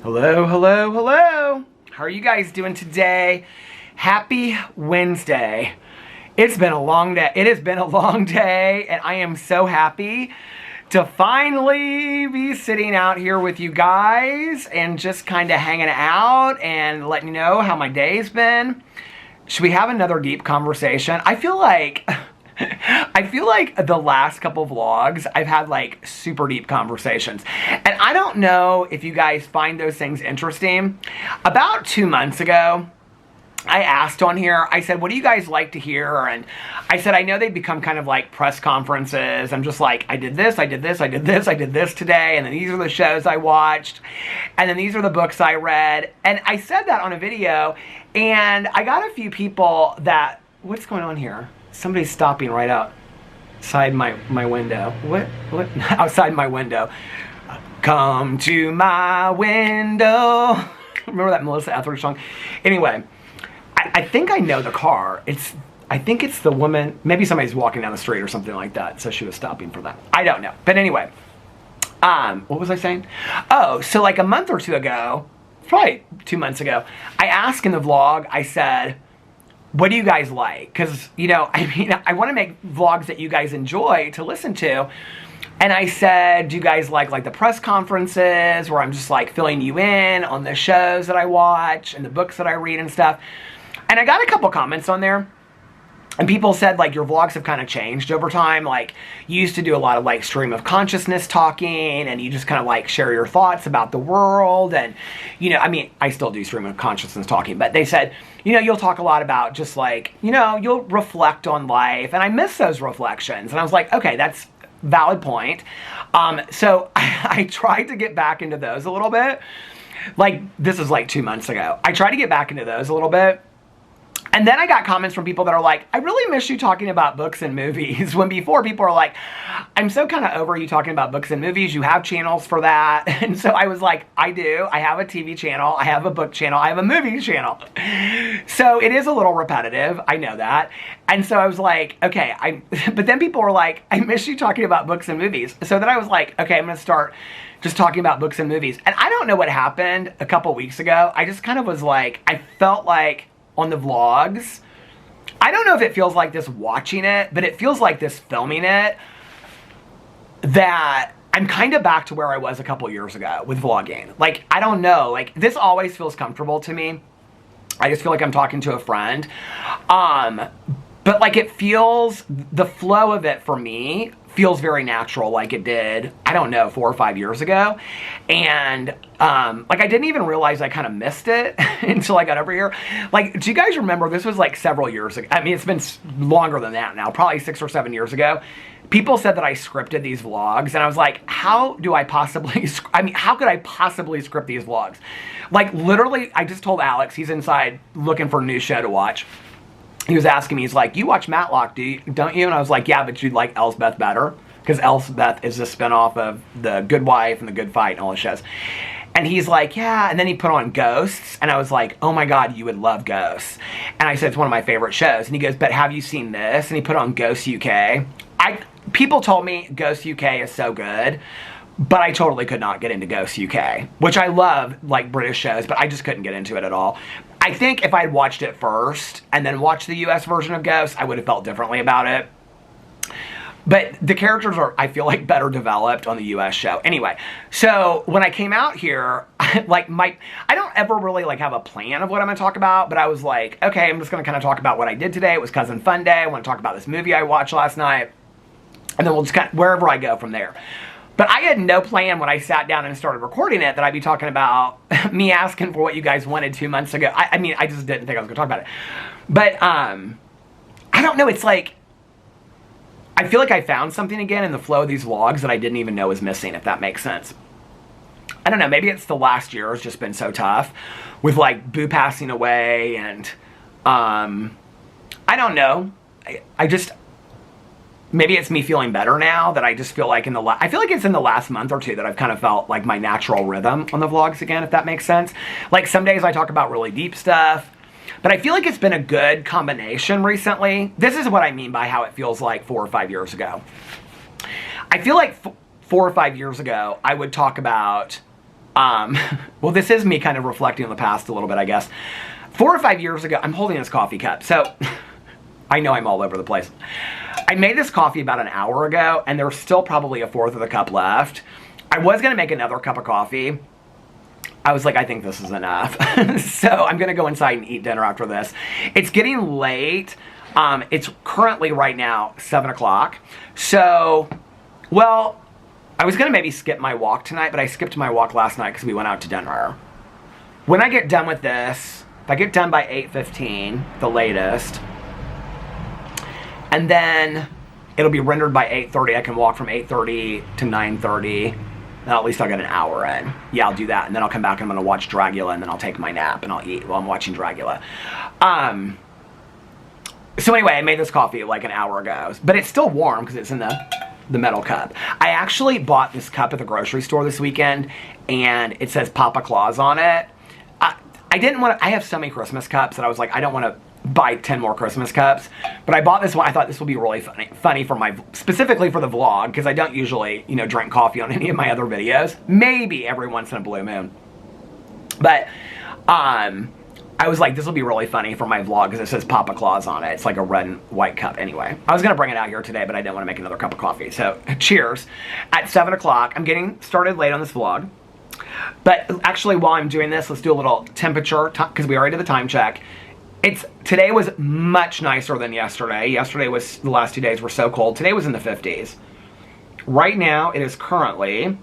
Hello, hello, hello. How are you guys doing today? Happy Wednesday. It's been a long day. It has been a long day, and I am so happy to finally be sitting out here with you guys and just kind of hanging out and letting you know how my day's been. Should we have another deep conversation? I feel like the last couple vlogs, I've had like super deep conversations. And I don't know if you guys find those things interesting. About 2 months ago, I asked on here, I said, what do you guys like to hear? And I said, I know they become kind of like press conferences. I'm just like, I did this, I did this, I did this, I did this today. And then these are the shows I watched. And then these are the books I read. And I said that on a video. And I got a few people that, what's going on here? Somebody's stopping right outside my window. What? Outside my window. Come to my window. Remember that Melissa Etheridge song? Anyway, I think I know the car. I think it's the woman. Maybe somebody's walking down the street or something like that. So she was stopping for that. I don't know. But anyway, what was I saying? Oh, so like a month or two ago, probably 2 months ago, I asked in the vlog, I said, what do you guys like? Because, you know, I mean, I want to make vlogs that you guys enjoy to listen to. And I said, do you guys like the press conferences where I'm just like filling you in on the shows that I watch and the books that I read and stuff? And I got a couple comments on there. And people said, like, your vlogs have kind of changed over time. Like, you used to do a lot of, like, stream of consciousness talking, and you just kind of, like, share your thoughts about the world. And, you know, I mean, I still do stream of consciousness talking, but they said, you know, you'll talk a lot about just, like, you know, you'll reflect on life. And I miss those reflections. And I was like, okay, that's a valid point. So I tried to get back into those a little bit. Like, this is, like, 2 months ago. I tried to get back into those a little bit. And then I got comments from people that are like, I really miss you talking about books and movies. When before people are like, I'm so kind of over you talking about books and movies. You have channels for that. And so I was like, I do. I have a TV channel. I have a book channel. I have a movie channel. So it is a little repetitive. I know that. And so I was like, okay. But then people were like, I miss you talking about books and movies. So then I was like, okay, I'm going to start just talking about books and movies. And I don't know what happened a couple weeks ago. I just kind of was like, I felt like, on the vlogs, I don't know if it feels like this watching it, but it feels like this filming it, that I'm kind of back to where I was a couple years ago with vlogging. Like, I don't know, like, this always feels comfortable to me. I just feel like I'm talking to a friend. But like, it feels, the flow of it for me feels very natural, like it did, I don't know, 4 or 5 years ago. And like, I didn't even realize I kind of missed it until I got over here. Like, do you guys remember, this was like several years ago. I mean, it's been longer than that now, probably 6 or 7 years ago. People said that I scripted these vlogs, and I was like, how do I possibly, I mean, how could I possibly script these vlogs? Like, literally, I just told Alex, he's inside looking for a new show to watch. He was asking me, he's like, you watch Matlock, don't you? And I was like, yeah, but you like Elsbeth better. Because Elsbeth is a spinoff of The Good Wife and The Good Fight and all the shows. And he's like, yeah. And then he put on Ghosts. And I was like, oh my God, you would love Ghosts. And I said, it's one of my favorite shows. And he goes, but have you seen this? And he put on Ghosts UK. People told me Ghosts UK is so good. But I totally could not get into Ghosts UK. Which I love, like, British shows. But I just couldn't get into it at all. I think if I had watched it first and then watched the US version of Ghosts, I would have felt differently about it. But the characters are, I feel like, better developed on the US show. Anyway, so when I came out here, like, I don't ever really, like, have a plan of what I'm going to talk about, but I was like, okay, I'm just going to kind of talk about what I did today. It was Cousin Fun Day. I want to talk about this movie I watched last night. And then we'll just kind of, wherever I go from there. But I had no plan when I sat down and started recording it that I'd be talking about me asking for what you guys wanted 2 months ago. I mean, I just didn't think I was going to talk about it. But, I don't know, it's like, I feel like I found something again in the flow of these vlogs that I didn't even know was missing, if that makes sense. I don't know, maybe it's the last year has just been so tough with, like, Boo passing away and, I don't know. I just, maybe it's me feeling better now that I just feel like I feel like it's in the last month or two that I've kind of felt like my natural rhythm on the vlogs again, if that makes sense. Like, some days I talk about really deep stuff, but I feel like it's been a good combination recently. This is what I mean by how it feels like 4 or 5 years ago. I feel like 4 or 5 years ago, I would talk about Well, this is me kind of reflecting on the past a little bit, I guess. 4 or 5 years ago, I'm holding this coffee cup, so I know I'm all over the place. I made this coffee about an hour ago, and there's still probably a fourth of the cup left. I was gonna make another cup of coffee. I was like, I think this is enough. So I'm gonna go inside and eat dinner after this. It's getting late. It's currently right now 7 o'clock. So, well, I was gonna maybe skip my walk tonight, but I skipped my walk last night because we went out to dinner. When I get done with this, if I get done by 8:15, the latest, and then it'll be rendered by 8:30, I can walk from 8:30 to 9:30. Now at least I'll get an hour in. Yeah, I'll do that, and then I'll come back and I'm gonna watch Dragula, and then I'll take my nap and I'll eat while I'm watching Dragula. So anyway, I made this coffee like an hour ago, but it's still warm because it's in the metal cup. I actually bought this cup at the grocery store this weekend, and it says Papa Claus on it. I didn't want to, I have so many Christmas cups that I was like, I don't want to buy 10 more Christmas cups, but I bought this one. I thought this will be really funny for specifically for the vlog, because I don't usually, drink coffee on any of my other videos. Maybe every once in a blue moon. But, I was like, this will be really funny for my vlog because it says Papa Claus on it. It's like a red and white cup. Anyway, I was going to bring it out here today, but I didn't want to make another cup of coffee. So, cheers. At 7 o'clock, I'm getting started late on this vlog. But actually, while I'm doing this, let's do a little temperature, because we already did the time check. Today was much nicer than yesterday. Yesterday was, the last 2 days were so cold. Today was in the 50s. Right now, it is currently,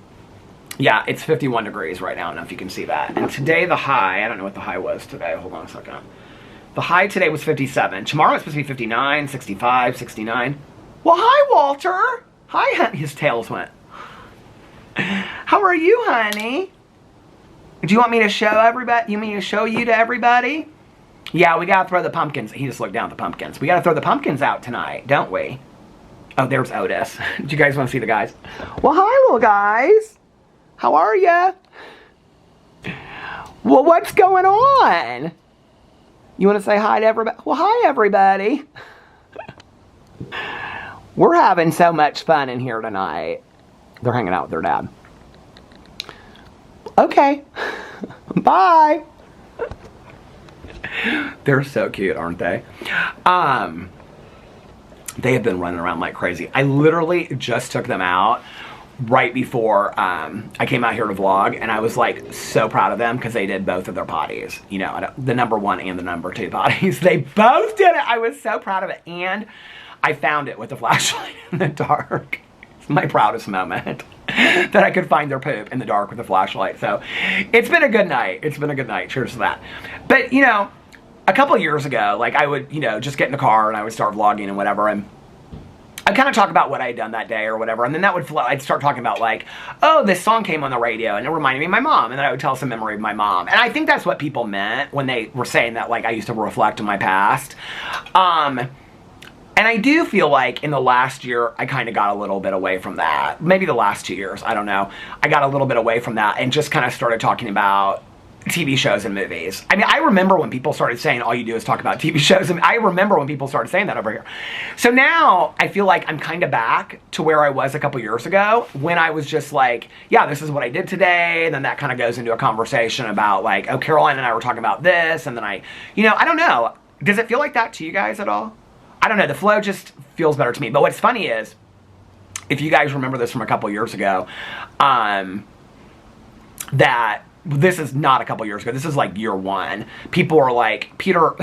yeah, it's 51 degrees right now. I don't know if you can see that. And today, the high, I don't know what the high was today. Hold on a second. The high today was 57. Tomorrow it's supposed to be 59, 65, 69. Well, hi, Walter. Hi, honey. His tails went. How are you, honey? Do you want me to show everybody? You mean to show you to everybody? Yeah, we gotta throw the pumpkins. He just looked down at the pumpkins. We gotta throw the pumpkins out tonight, don't we? Oh, there's Otis. Do you guys want to see the guys? Well, hi, little guys. How are ya? Well, what's going on? You want to say hi to everybody? Well, hi, everybody. We're having so much fun in here tonight. They're hanging out with their dad. Okay. Bye. They're so cute, aren't they? They have been running around like crazy. I literally just took them out right before I came out here to vlog, and I was like so proud of them because they did both of their potties. The number 1 and the number 2 potties. They both did it. I was so proud of it, and I found it with a flashlight in the dark. It's my proudest moment that I could find their poop in the dark with a flashlight. So it's been a good night. It's been a good night. Cheers to that. But a couple of years ago, like I would, just get in the car and I would start vlogging and whatever, and I'd kind of talk about what I had done that day or whatever, and then that would flow. I'd start talking about like, oh, this song came on the radio and it reminded me of my mom, and then I would tell some memory of my mom. And I think that's what people meant when they were saying that, like, I used to reflect on my past. And I do feel like in the last year, I kind of got a little bit away from that. Maybe the last 2 years, I don't know. I got a little bit away from that and just kind of started talking about TV shows and movies. I mean, I remember when people started saying all you do is talk about TV shows. And I remember when people started saying that over here. So now I feel like I'm kind of back to where I was a couple years ago when I was just like, yeah, this is what I did today. And then that kind of goes into a conversation about like, oh, Caroline and I were talking about this. And then I don't know. Does it feel like that to you guys at all? I don't know. The flow just feels better to me. But what's funny is, if you guys remember this from a couple years ago, that this is not a couple years ago. This is like year 1. People are like, Peter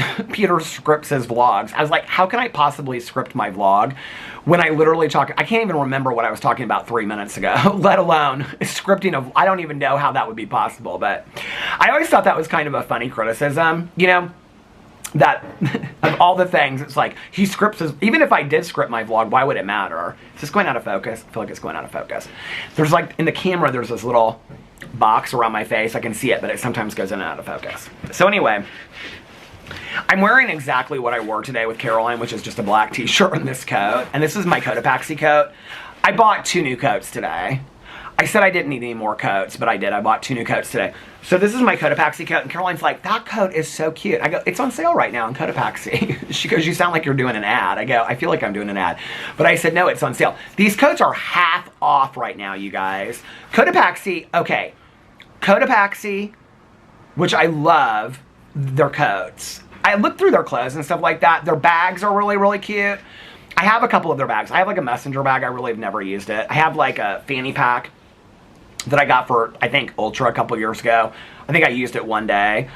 scripts his vlogs. I was like, how can I possibly script my vlog when I literally talk? I can't even remember what I was talking about 3 minutes ago, let alone scripting I don't even know how that would be possible. But I always thought that was kind of a funny criticism, that of all the things, it's like he scripts his, even if I did script my vlog, why would it matter? Is this going out of focus? I feel like it's going out of focus. There's like, in the camera, there's this little box around my face. I can see it, but it sometimes goes in and out of focus. So anyway, I'm wearing exactly what I wore today with Caroline, which is just a black t-shirt and this coat. And this is my Cotopaxi coat. I bought 2 new coats today. I said I didn't need any more coats, but I did. I bought 2 new coats today. So this is my Cotopaxi coat, and Caroline's like, that coat is so cute. I go, it's on sale right now in Cotopaxi. She goes, you sound like you're doing an ad. I go, I feel like I'm doing an ad. But I said, no, it's on sale. These coats are half off right now, you guys. Cotopaxi, okay. Cotopaxi, which I love their coats. I look through their clothes and stuff like that. Their bags are really, really cute. I have a couple of their bags. I have like a messenger bag. I really have never used it. I have like a fanny pack that I got for, I think, Ultra a couple of years ago. I think I used it one day.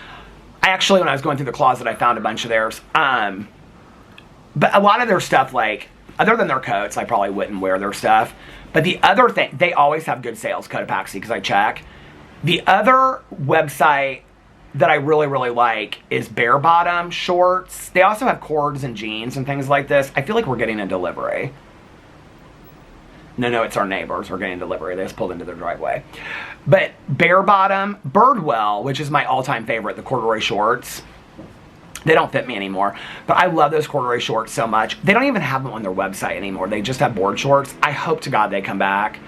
I actually, when I was going through the closet, I found a bunch of theirs. But a lot of their stuff, like, other than their coats, I probably wouldn't wear their stuff. But the other thing, they always have good sales, Cotopaxi, because I check. The other website that I really, really like is Bare Bottom shorts. They also have cords and jeans and things like this. I feel like we're getting a delivery. No, it's our neighbors. We're getting a delivery. They just pulled into their driveway. But Bare Bottom, Birdwell, which is my all-time favorite, the corduroy shorts. They don't fit me anymore, but I love those corduroy shorts so much. They don't even have them on their website anymore. They just have board shorts. I hope to God they come back,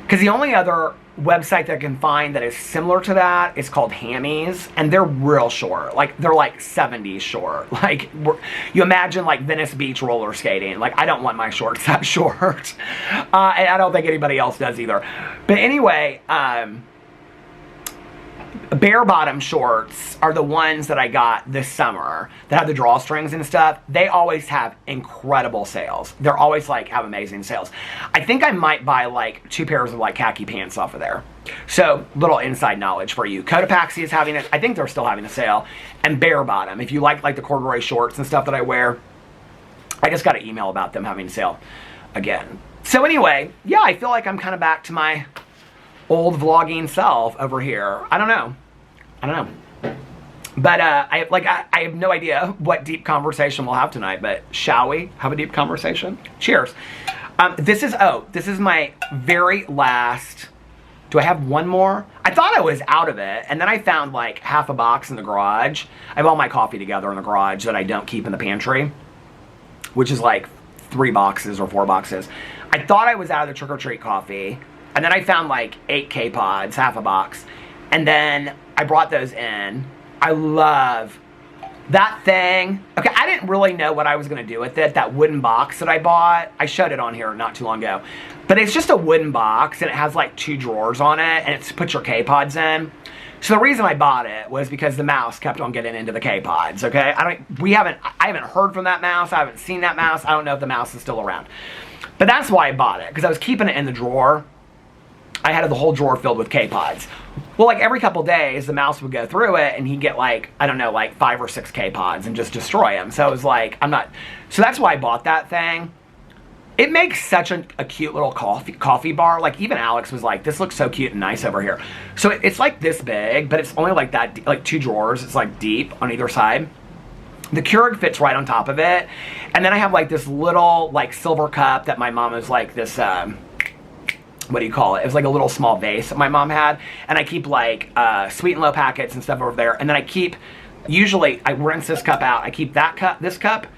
because the only other website that I can find that is similar to that is called Hammies, and they're real short. Like, they're like 70s short. Like, you imagine like Venice Beach roller skating. Like, I don't want my shorts that short. And I don't think anybody else does either. But anyway, Bare Bottom shorts are the ones that I got this summer that have the drawstrings and stuff. They always have incredible sales. They're always like have amazing sales. I think I might buy like 2 pairs of like khaki pants off of there. So, little inside knowledge for you. Cotopaxi is having it. I think they're still having a sale. And Bare Bottom, if you like the corduroy shorts and stuff that I wear, I just got an email about them having a sale again. So anyway, yeah, I feel like I'm kind of back to my old vlogging self over here. I don't know. But I have no idea what deep conversation we'll have tonight, but shall we have a deep conversation? Cheers. This is my very last. Do I have one more? I thought I was out of it, and then I found like half a box in the garage. I have all my coffee together in the garage that I don't keep in the pantry, which is like 3 boxes or 4 boxes. I thought I was out of the trick-or-treat coffee, and then I found like 8 K-Pods, half a box. And then I brought those in. I love that thing. Okay, I didn't really know what I was going to do with it. That wooden box that I bought. I showed it on here not too long ago. But it's just a wooden box, and it has like 2 drawers on it, and it's to put your K-Pods in. So the reason I bought it was because the mouse kept on getting into the K-Pods, okay? I haven't heard from that mouse. I haven't seen that mouse. I don't know if the mouse is still around. But that's why I bought it, because I was keeping it in the drawer. I had the whole drawer filled with K-Pods. Well, like every couple days, the mouse would go through it, and he'd get like, I don't know, like 5 or 6 K-Pods and just destroy them. So it was like, so that's why I bought that thing. It makes such a cute little coffee bar. Like, even Alex was like, this looks so cute and nice over here. So it's like this big, but it's only like that, like 2 drawers. It's like deep on either side. The Keurig fits right on top of it. And then I have like this little like silver cup that my mom was like this, what do you call it? It was like a little small vase that my mom had. And I keep like Sweet and Low packets and stuff over there. And then I keep, usually I rinse this cup out. I keep that cup, this cup,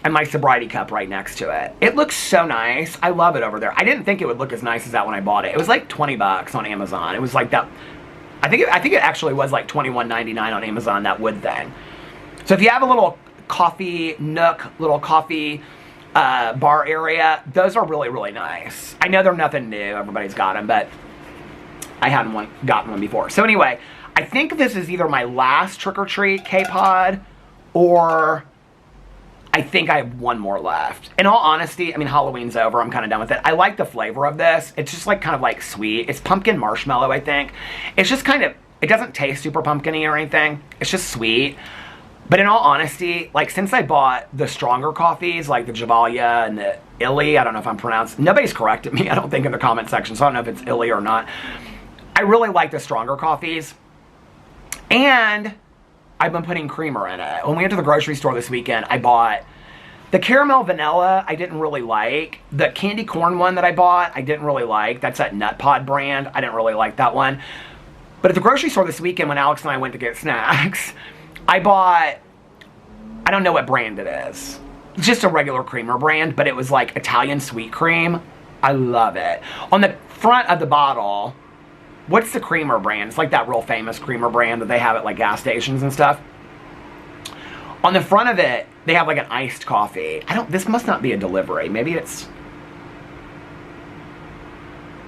and my sobriety cup right next to it. It looks so nice. I love it over there. I didn't think it would look as nice as that when I bought it. It was like 20 bucks on Amazon. It was like that. I think it actually was like $21.99 on Amazon, that wood thing. So if you have a little coffee nook, little coffee bar area, those are really, really nice. I know they're nothing new. Everybody's got them, but I hadn't gotten one before. So anyway, I think this is either my last trick-or-treat K-Pod, or I think I have one more left. In all honesty, I mean, Halloween's over. I'm kind of done with it. I like the flavor of this. It's just like kind of like sweet. It's pumpkin marshmallow, I think. It's just kind of, it doesn't taste super pumpkin-y or anything. It's just sweet. But in all honesty, like, since I bought the stronger coffees, like the Javalia and the Illy, I don't know if I'm pronouncing, nobody's corrected me, I don't think, in the comment section, so I don't know if it's Illy or not. I really like the stronger coffees. And I've been putting creamer in it. When we went to the grocery store this weekend, I bought the caramel vanilla. I didn't really like. The candy corn one that I bought, I didn't really like. That's that Nut Pod brand. I didn't really like that one. But at the grocery store this weekend, when Alex and I went to get snacks, I bought, I don't know what brand it is. It's just a regular creamer brand, but it was like Italian sweet cream. I love it. On the front of the bottle, what's the creamer brand? It's like that real famous creamer brand that they have at like gas stations and stuff. On the front of it, they have like an iced coffee. This must not be a delivery. Maybe it's,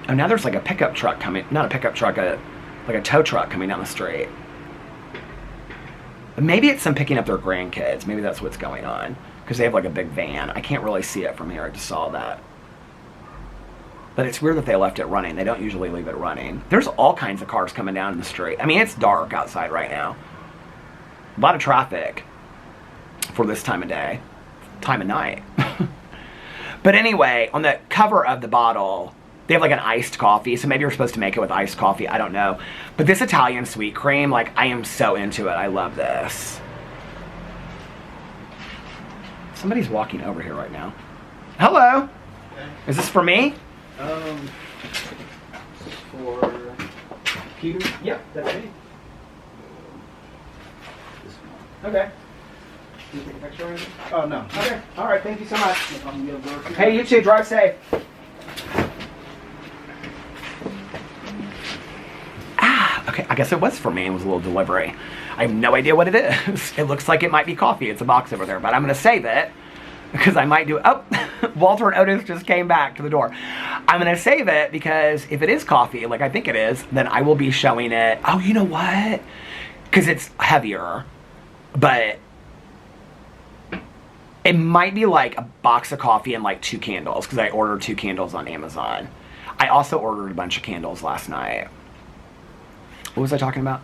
oh, now there's like a pickup truck coming. Not a pickup truck, like a tow truck coming down the street. Maybe it's them picking up their grandkids. Maybe that's what's going on. Because they have like a big van. I can't really see it from here. I just saw that. But it's weird that they left it running. They don't usually leave it running. There's all kinds of cars coming down the street. I mean, it's dark outside right now. A lot of traffic for this time of day. Time of night. But anyway, on the cover of the bottle, they have like an iced coffee. So maybe you're supposed to make it with iced coffee. I don't know. But this Italian sweet cream, like, I am so into it. I love this. Somebody's walking over here right now. Hello. Okay. Is this for me? For Peter? Yep, that's me. This one. Okay. Can you take a picture or anything? Oh, no. Okay. All right. Thank you so much. Hey. Hey, you too. Drive safe. Okay, I guess it was for me. It was a little delivery. I have no idea what it is. It looks like it might be coffee. It's a box over there, but I'm going to save it because I might do it. Oh, Walter and Otis just came back to the door. I'm going to save it because if it is coffee, like I think it is, then I will be showing it. Oh, you know what? Because it's heavier, but it might be like a box of coffee and like 2 candles because I ordered 2 candles on Amazon. I also ordered a bunch of candles last night. What was I talking about?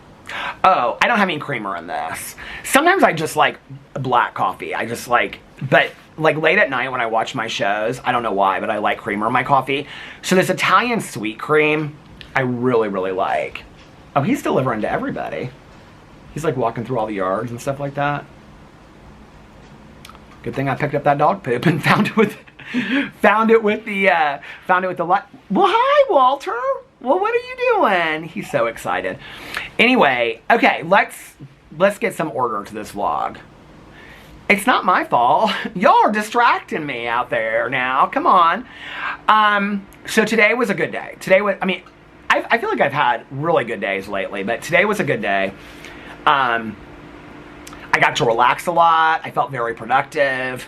Oh, I don't have any creamer in this. Sometimes I just like black coffee. I just like, but like late at night when I watch my shows, I don't know why, but I like creamer in my coffee. So this Italian sweet cream, I really, really like. Oh, he's delivering to everybody. He's like walking through all the yards and stuff like that. Good thing I picked up that dog poop and found it with the light. Well, hi, Walter. Well, what are you doing? He's so excited. Anyway, okay, let's get some order to this vlog. It's not my fault. Y'all are distracting me out there now. Come on. So today was a good day. Today was, I mean, I feel like I've had really good days lately, but today was a good day. I got to relax a lot. I felt very productive.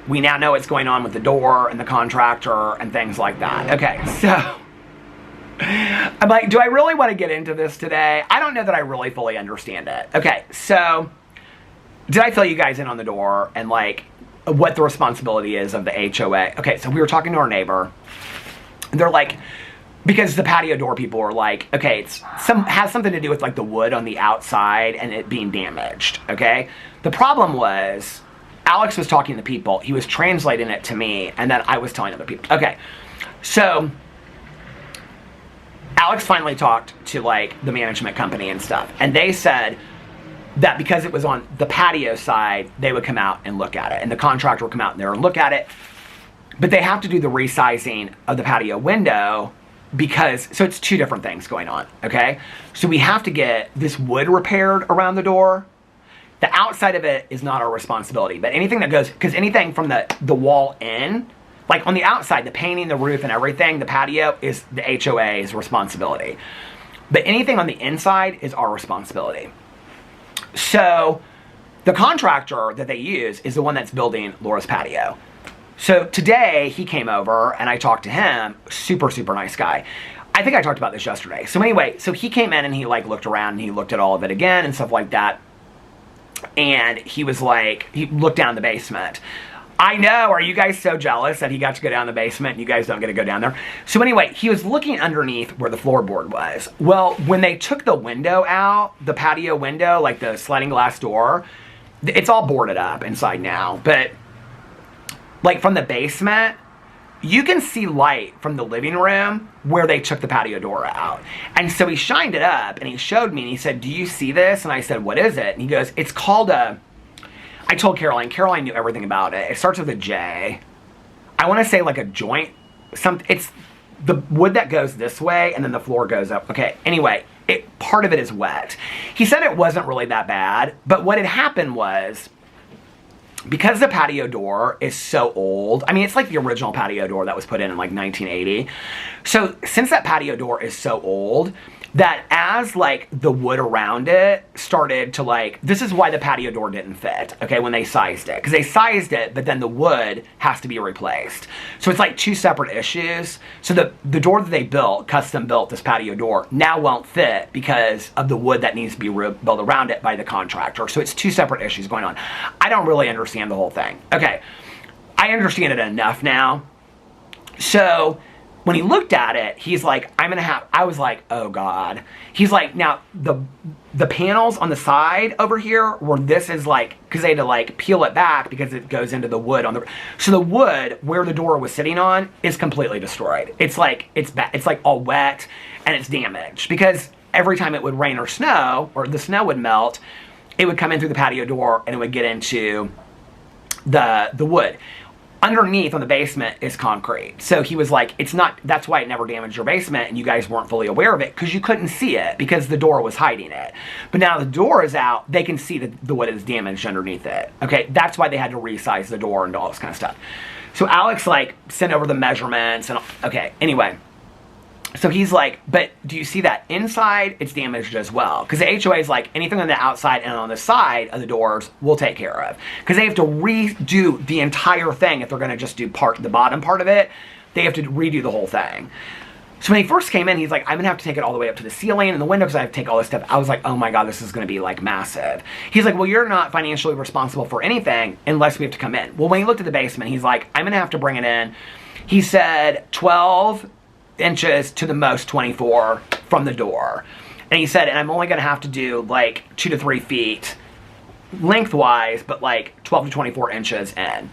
We now know what's going on with the door and the contractor and things like that. Okay, so I'm like, do I really want to get into this today? I don't know that I really fully understand it. Okay, so did I fill you guys in on the door and like what the responsibility is of the HOA? Okay, so we were talking to our neighbor. They're like, because the patio door people were like, okay, has something to do with like the wood on the outside and it being damaged, okay? The problem was, Alex was talking to people, he was translating it to me, and then I was telling other people. Okay, so Alex finally talked to like the management company and stuff, and they said that because it was on the patio side, they would come out and look at it, and the contractor would come out there and look at it, but they have to do the resizing of the patio window because, so it's 2 different things going on, okay? So we have to get this wood repaired around the door. The outside of it is not our responsibility, but anything that goes, because anything from the wall in, like on the outside, the painting, the roof and everything, the patio is the HOA's responsibility. But anything on the inside is our responsibility. So the contractor that they use is the one that's building Laura's patio. So today he came over and I talked to him, super, super nice guy. I think I talked about this yesterday. So anyway, so he came in and he like looked around and he looked at all of it again and stuff like that. And he was like, he looked down the basement. I know, are you guys so jealous that he got to go down the basement and you guys don't get to go down there? So anyway, he was looking underneath where the floorboard was. Well, when they took the window out, the patio window, like the sliding glass door, it's all boarded up inside now. But like from the basement, you can see light from the living room where they took the patio door out. And so he shined it up and he showed me and he said, do you see this? And I said, what is it? And he goes, it's called a, I told Caroline knew everything about it. It starts with a J. I want to say like a joint, it's the wood that goes this way and then the floor goes up. Okay, anyway, part of it is wet. He said it wasn't really that bad, but what had happened was, because the patio door is so old, I mean, it's like the original patio door that was put in like 1980. So since that patio door is so old, that as like the wood around it started to like, this is why the patio door didn't fit, okay, when they sized it. Because they sized it, but then the wood has to be replaced. So it's like two separate issues. So the door that they built, custom built, this patio door, now won't fit because of the wood that needs to be built around it by the contractor. So it's two separate issues going on. I don't really understand the whole thing. Okay, I understand it enough now. So when he looked at it, he's like, I was like, oh God. He's like, now the panels on the side over here where this is like, because they had to like peel it back because it goes into the wood on the, so the wood where the door was sitting on is completely destroyed. It's like, it's like all wet and it's damaged because every time it would rain or snow, or the snow would melt, it would come in through the patio door and it would get into the wood. Underneath on the basement is concrete. So he was like, it's not, that's why it never damaged your basement and you guys weren't fully aware of it because you couldn't see it because the door was hiding it. But now the door is out, they can see that the wood is damaged underneath it. Okay, that's why they had to resize the door and all this kind of stuff. So Alex like sent over the measurements and okay, anyway. So he's like, but do you see that inside? It's damaged as well. Because the HOA is like, anything on the outside and on the side of the doors, we'll take care of. Because they have to redo the entire thing if they're going to just do the bottom part of it. They have to redo the whole thing. So when he first came in, he's like, I'm going to have to take it all the way up to the ceiling and the window because I have to take all this stuff. I was like, oh my God, this is going to be like massive. He's like, well, you're not financially responsible for anything unless we have to come in. Well, when he looked at the basement, he's like, I'm going to have to bring it in. He said 12 inches to the most 24 from the door. And he said, and I'm only going to have to do like 2 to 3 feet lengthwise, but like 12 to 24 inches in.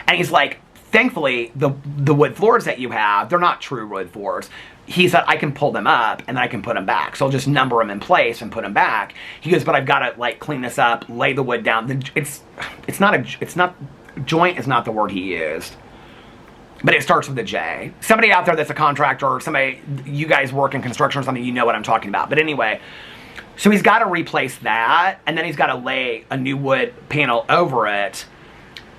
And he's like, thankfully, the wood floors that you have, they're not true wood floors. He said, I can pull them up and then I can put them back. So I'll just number them in place and put them back. He goes, but I've got to like clean this up, lay the wood down. Joint is not the word he used. But it starts with a J. Somebody out there that's a contractor or somebody, you guys work in construction or something, you know what I'm talking about. But anyway, so he's got to replace that, and then he's got to lay a new wood panel over it,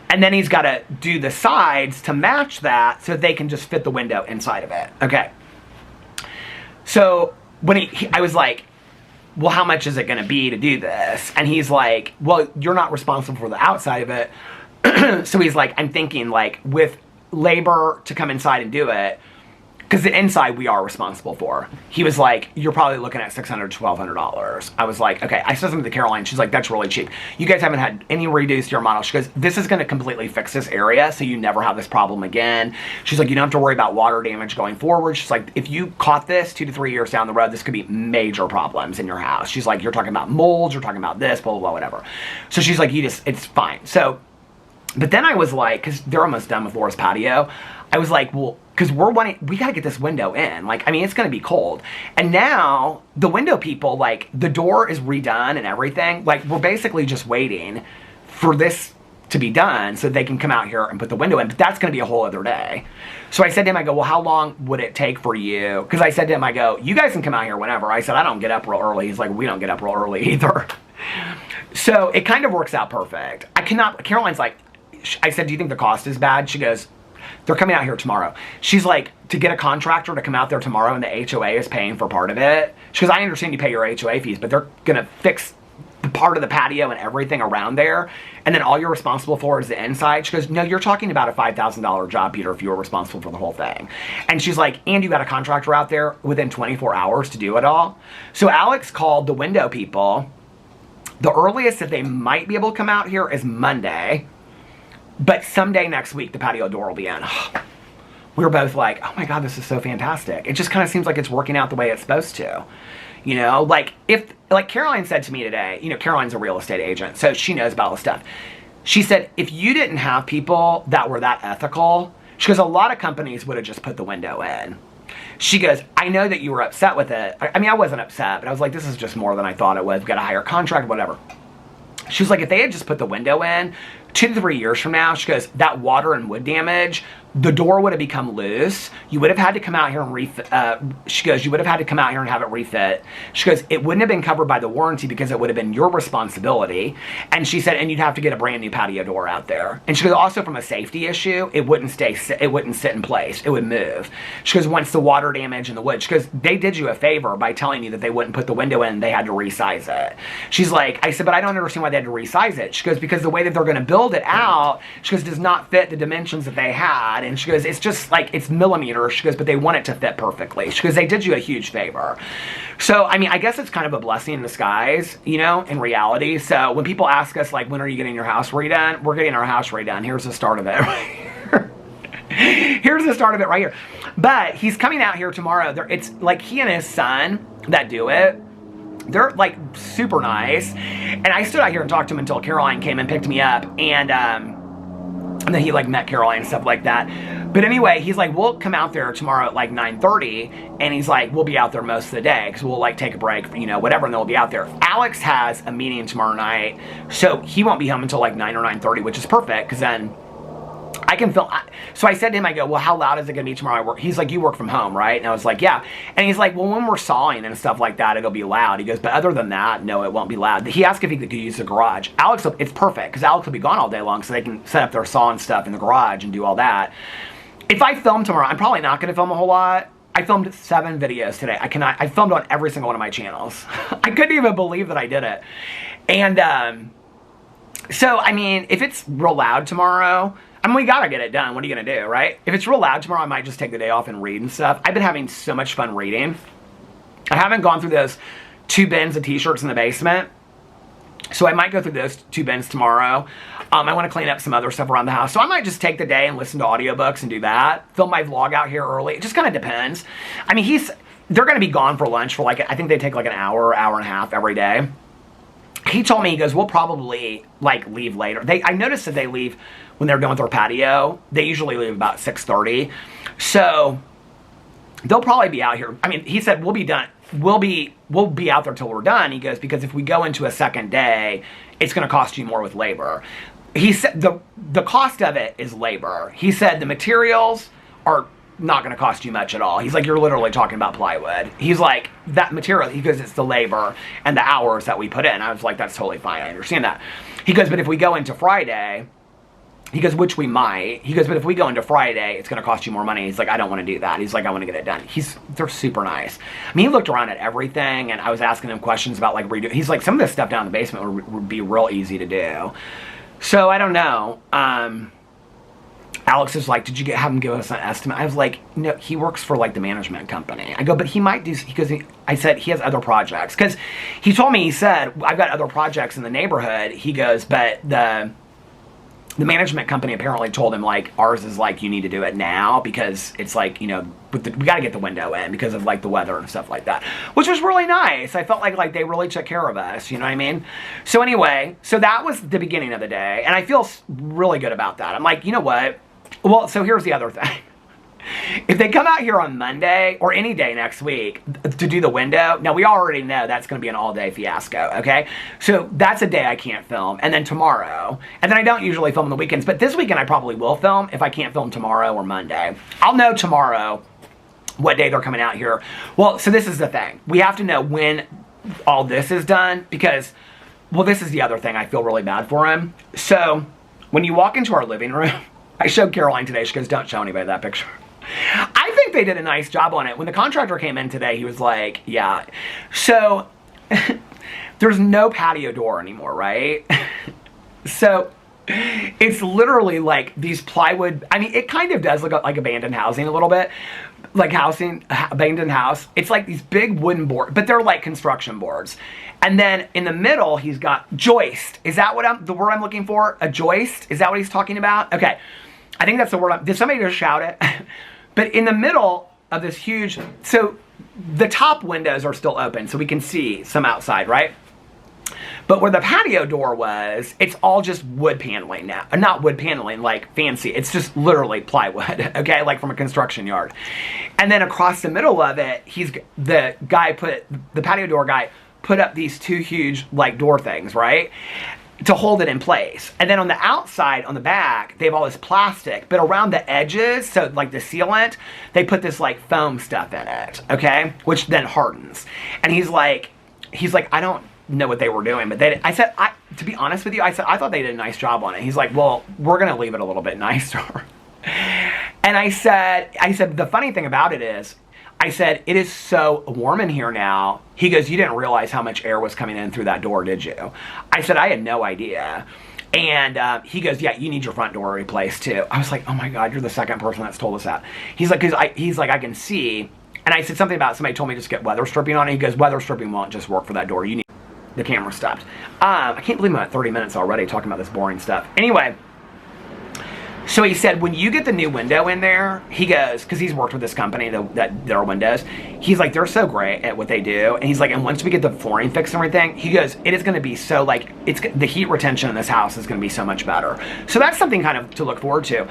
and then he's got to do the sides to match that so they can just fit the window inside of it. Okay. So when I was like, well, how much is it going to be to do this? And he's like, well, you're not responsible for the outside of it. So he's like, I'm thinking like with labor to come inside and do it, because the inside we are responsible for. He was like, you're probably looking at $600 to $1,200. I was like, okay. I said something to Caroline. She's like, that's really cheap. You guys haven't had any redos to your model. She goes, this is going to completely fix this area so you never have this problem again. She's like, you don't have to worry about water damage going forward. She's like, if you caught this 2 to 3 years down the road, this could be major problems in your house. She's like, you're talking about molds, you're talking about this, blah, blah, blah, whatever. So she's like, it's fine. So, but then I was like, because they're almost done with Laura's patio, I was like, well, because we got to get this window in. Like, I mean, it's going to be cold. And now the window people, like, the door is redone and everything. Like, we're basically just waiting for this to be done so they can come out here and put the window in. But that's going to be a whole other day. So I said to him, I go, well, how long would it take for you? Because I said to him, I go, you guys can come out here whenever. I said, I don't get up real early. He's like, we don't get up real early either. So it kind of works out perfect. Caroline's like, I said, do you think the cost is bad? She goes, they're coming out here tomorrow. She's like, to get a contractor to come out there tomorrow and the HOA is paying for part of it. She goes, I understand you pay your HOA fees, but they're going to fix the part of the patio and everything around there. And then all you're responsible for is the inside. She goes, no, you're talking about a $5,000 job, Peter, if you were responsible for the whole thing. And she's like, and you got a contractor out there within 24 hours to do it all. So Alex called the window people. The earliest that they might be able to come out here is Monday. But someday next week, the patio door will be in. We were both like, oh my God, this is so fantastic. It just kind of seems like it's working out the way it's supposed to. You know, like Caroline said to me today, you know, Caroline's a real estate agent, so she knows about all this stuff. She said, if you didn't have people that were that ethical, she goes, a lot of companies would have just put the window in. She goes, I know that you were upset with it. I mean, I wasn't upset, but I was like, this is just more than I thought it was. We've got a higher contract, whatever. She was like, if they had just put the window in, 2 to 3 years from now, she goes, that water and wood damage, the door would have become loose. You would have had to come out here and refit. She goes, you would have had to come out here and have it refit. She goes, it wouldn't have been covered by the warranty because it would have been your responsibility. And she said, and you'd have to get a brand new patio door out there. And she goes, also from a safety issue, it wouldn't sit in place. It would move. She goes, once the water damage and the wood, she goes, they did you a favor by telling you that they wouldn't put the window in, they had to resize it. She's like, I said, but I don't understand why they had to resize it. She goes, because the way that they're going to build it out, she goes, does not fit the dimensions that they had. And she goes, it's just like, it's millimeters. She goes, but they want it to fit perfectly. She goes, they did you a huge favor. So, I mean, I guess it's kind of a blessing in disguise, you know, in reality. So when people ask us, like, when are you getting your house redone? We're getting our house redone. Here's the start of it right here. Here's the start of it right here. But he's coming out here tomorrow. It's like he and his son that do it. They're like super nice. And I stood out here and talked to him until Caroline came and picked me up. And then he like met Caroline and stuff like that. But anyway, he's like, we'll come out there tomorrow at like 9:30. And he's like, we'll be out there most of the day because we'll like take a break, you know, whatever, and then we'll be out there. Alex has a meeting tomorrow night. So he won't be home until like 9 or 9:30, which is perfect because then I can film. So I said to him, I go, well, how loud is it going to be tomorrow? I work. He's like, you work from home, right? And I was like, yeah. And he's like, well, when we're sawing and stuff like that, it'll be loud. He goes, but other than that, no, it won't be loud. He asked if he could use the garage. Alex, it's perfect because Alex will be gone all day long so they can set up their saw and stuff in the garage and do all that. If I film tomorrow, I'm probably not going to film a whole lot. I filmed 7 videos today. I filmed on every single one of my channels. I couldn't even believe that I did it. And so, I mean, if it's real loud tomorrow, I mean, we gotta get it done. What are you gonna do, right? If it's real loud tomorrow, I might just take the day off and read and stuff. I've been having so much fun reading. I haven't gone through those 2 bins of t-shirts in the basement. So I might go through those 2 bins tomorrow. I want to clean up some other stuff around the house. So I might just take the day and listen to audiobooks and do that. Film my vlog out here early. It just kind of depends. I mean, they're going to be gone for lunch for like, I think they take like an hour and a half every day. He told me, he goes, we'll probably like leave later. I noticed that they leave when they're done with their patio. They usually leave about 6:30. So they'll probably be out here. I mean, he said, we'll be done. We'll be out there till we're done. He goes, because if we go into a second day, it's going to cost you more with labor. He said the cost of it is labor. He said the materials are not going to cost you much at all. He's like, you're literally talking about plywood. He's like, that material, he goes, it's the labor and the hours that we put in. I was like, that's totally fine. I understand that. He goes, but if we go into Friday, he goes, which we might. He goes, but if we go into Friday, it's going to cost you more money. He's like, I don't want to do that. He's like, I want to get it done. They're super nice. I mean, he looked around at everything, and I was asking him questions about like redo. He's like, some of this stuff down in the basement would be real easy to do. So I don't know. Alex is like, did you have him give us an estimate? I was like, no, he works for like the management company. I go, but he might do, because I said he has other projects. Because he told me, he said, I've got other projects in the neighborhood. He goes, but the management company apparently told him, like, ours is like, you need to do it now because it's like, you know, we got to get the window in because of like the weather and stuff like that, which was really nice. I felt like they really took care of us, you know what I mean? So anyway, so that was the beginning of the day, and I feel really good about that. I'm like, you know what? Well, so here's the other thing. If they come out here on Monday or any day next week to do the window, now we already know that's going to be an all-day fiasco, okay? So that's a day I can't film. And then tomorrow. And then I don't usually film on the weekends. But this weekend I probably will film if I can't film tomorrow or Monday. I'll know tomorrow what day they're coming out here. Well, so this is the thing. We have to know when all this is done because, well, this is the other thing. I feel really bad for him. So when you walk into our living room, I showed Caroline today. She goes, don't show anybody that picture. I think they did a nice job on it. When the contractor came in today, he was like, yeah. So there's no patio door anymore, right? So it's literally like these plywood. I mean, it kind of does look like abandoned housing a little bit. Like abandoned house. It's like these big wooden boards, but they're like construction boards. And then in the middle, he's got joist. Is that the word I'm looking for? A joist? Is that what he's talking about? Okay. I think that's the word. Did somebody just shout it? But in the middle of this huge, so the top windows are still open, so we can see some outside, right? But where the patio door was, it's all just wood paneling now. Not wood paneling, like fancy. It's just literally plywood, okay? Like from a construction yard. And then across the middle of it, the patio door guy put up these 2 huge like door things, right? to hold it in place. And then on the outside, on the back, they have all this plastic, but around the edges, so like the sealant, they put this like foam stuff in it, okay? Which then hardens. And he's like, I don't know what they were doing, but I said, to be honest with you, I thought they did a nice job on it. He's like, well, we're gonna leave it a little bit nicer. And I said, the funny thing about it is, I said, it is so warm in here now. He goes, you didn't realize how much air was coming in through that door, did you? I said, I had no idea. And he goes, yeah, you need your front door replaced too. I was like, oh my God, you're the second person that's told us that. He's like, I can see. And I said something about somebody told me just get weather stripping on it. He goes, weather stripping won't just work for that door. You need. The camera stopped. I can't believe I'm at 30 minutes already talking about this boring stuff. Anyway. So he said, when you get the new window in there, he goes, because he's worked with this company that their windows, he's like, they're so great at what they do. And he's like, and once we get the flooring fixed and everything, he goes, it is going to be so like, the heat retention in this house is going to be so much better. So that's something kind of to look forward to.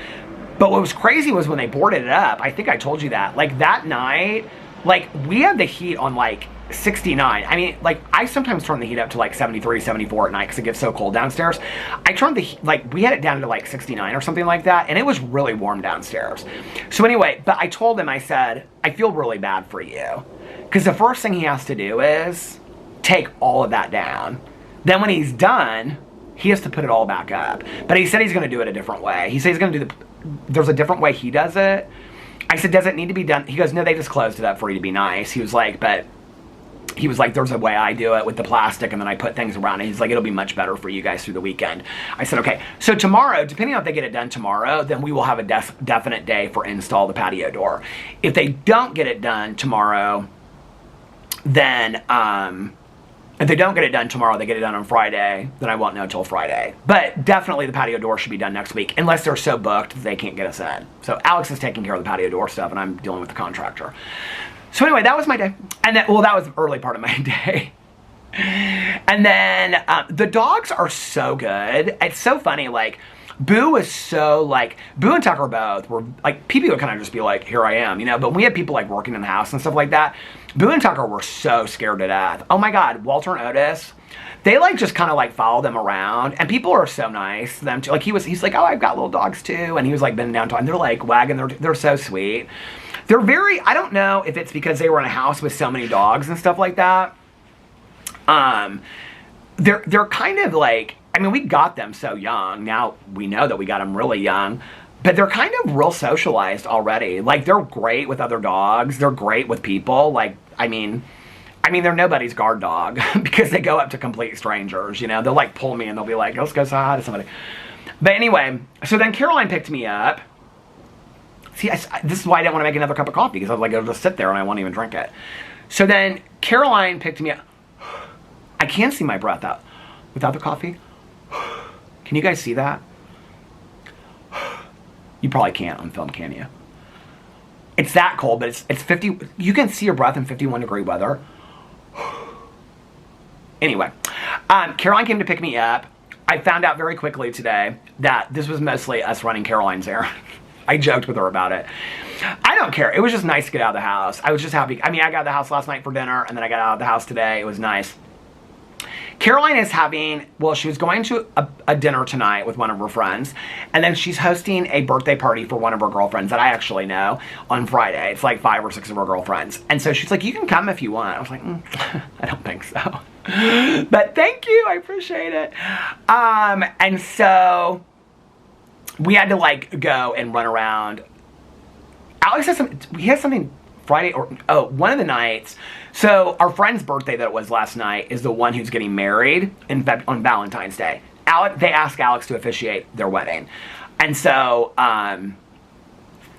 But what was crazy was when they boarded it up, I think I told you that, like that night, like we had the heat on like 69. I mean, like I sometimes turn the heat up to like 73, 74 at night because it gets so cold downstairs. I turned the heat, like we had it down to like 69 or something like that, and it was really warm downstairs. So anyway, but I told him, I said, I feel really bad for you, because the first thing he has to do is take all of that down. Then when he's done, he has to put it all back up. But he said he's going to do it a different way. He said he's going to do there's a different way he does it. I said, does it need to be done? He goes, no, they just closed it up for you to be nice. He was like, there's a way I do it with the plastic, and then I put things around it. He's like, it'll be much better for you guys through the weekend. I said, okay. So tomorrow, depending on if they get it done tomorrow, then we will have a definite day for install the patio door. If they don't get it done tomorrow, then, if they don't get it done tomorrow, they get it done on Friday, then I won't know until Friday. But definitely the patio door should be done next week, unless they're so booked that they can't get us in. So Alex is taking care of the patio door stuff, and I'm dealing with the contractor. So anyway, that was my day. And that was the early part of my day. And then the dogs are so good. It's so funny, like, Boo is so, like, Boo and Tucker both were, like, people would kind of just be like, here I am, you know, but when we had people, like, working in the house and stuff like that, Boo and Tucker were so scared to death. Oh my God, Walter and Otis, they, like, just kind of, like, follow them around, and people are so nice to them, too. Like, he's like, oh, I've got little dogs, too, and he was, like, bending down to, and they're, like, wagging, they're so sweet. They're very, I don't know if it's because they were in a house with so many dogs and stuff like that. They're kind of like, I mean, we got them so young. Now we know that we got them really young, but they're kind of real socialized already. Like, they're great with other dogs. They're great with people. Like, I mean, they're nobody's guard dog because they go up to complete strangers, you know. They'll, like, pull me and they'll be like, let's go say hi to somebody. But anyway, so then Caroline picked me up. See, this is why I didn't want to make another cup of coffee, because I was like, it'll just sit there and I won't even drink it. So then Caroline picked me up. I can see my breath out without the coffee. Can you guys see that? You probably can't on film, can you? It's that cold, but it's 50. You can see your breath in 51-degree weather. Anyway, Caroline came to pick me up. I found out very quickly today that this was mostly us running Caroline's errand. I joked with her about it. I don't care. It was just nice to get out of the house. I was just happy. I mean, I got out of the house last night for dinner, and then I got out of the house today. It was nice. Caroline is having, well, she was going to a dinner tonight with one of her friends, and then she's hosting a birthday party for one of her girlfriends that I actually know on Friday. It's like 5 or 6 of her girlfriends. And so she's like, you can come if you want. I was like, I don't think so. But thank you. I appreciate it. And so we had to, like, go and run around. Alex has something Friday, or one of the nights. So our friend's birthday that it was last night is the one who's getting married on Valentine's Day. They asked Alex to officiate their wedding. And so,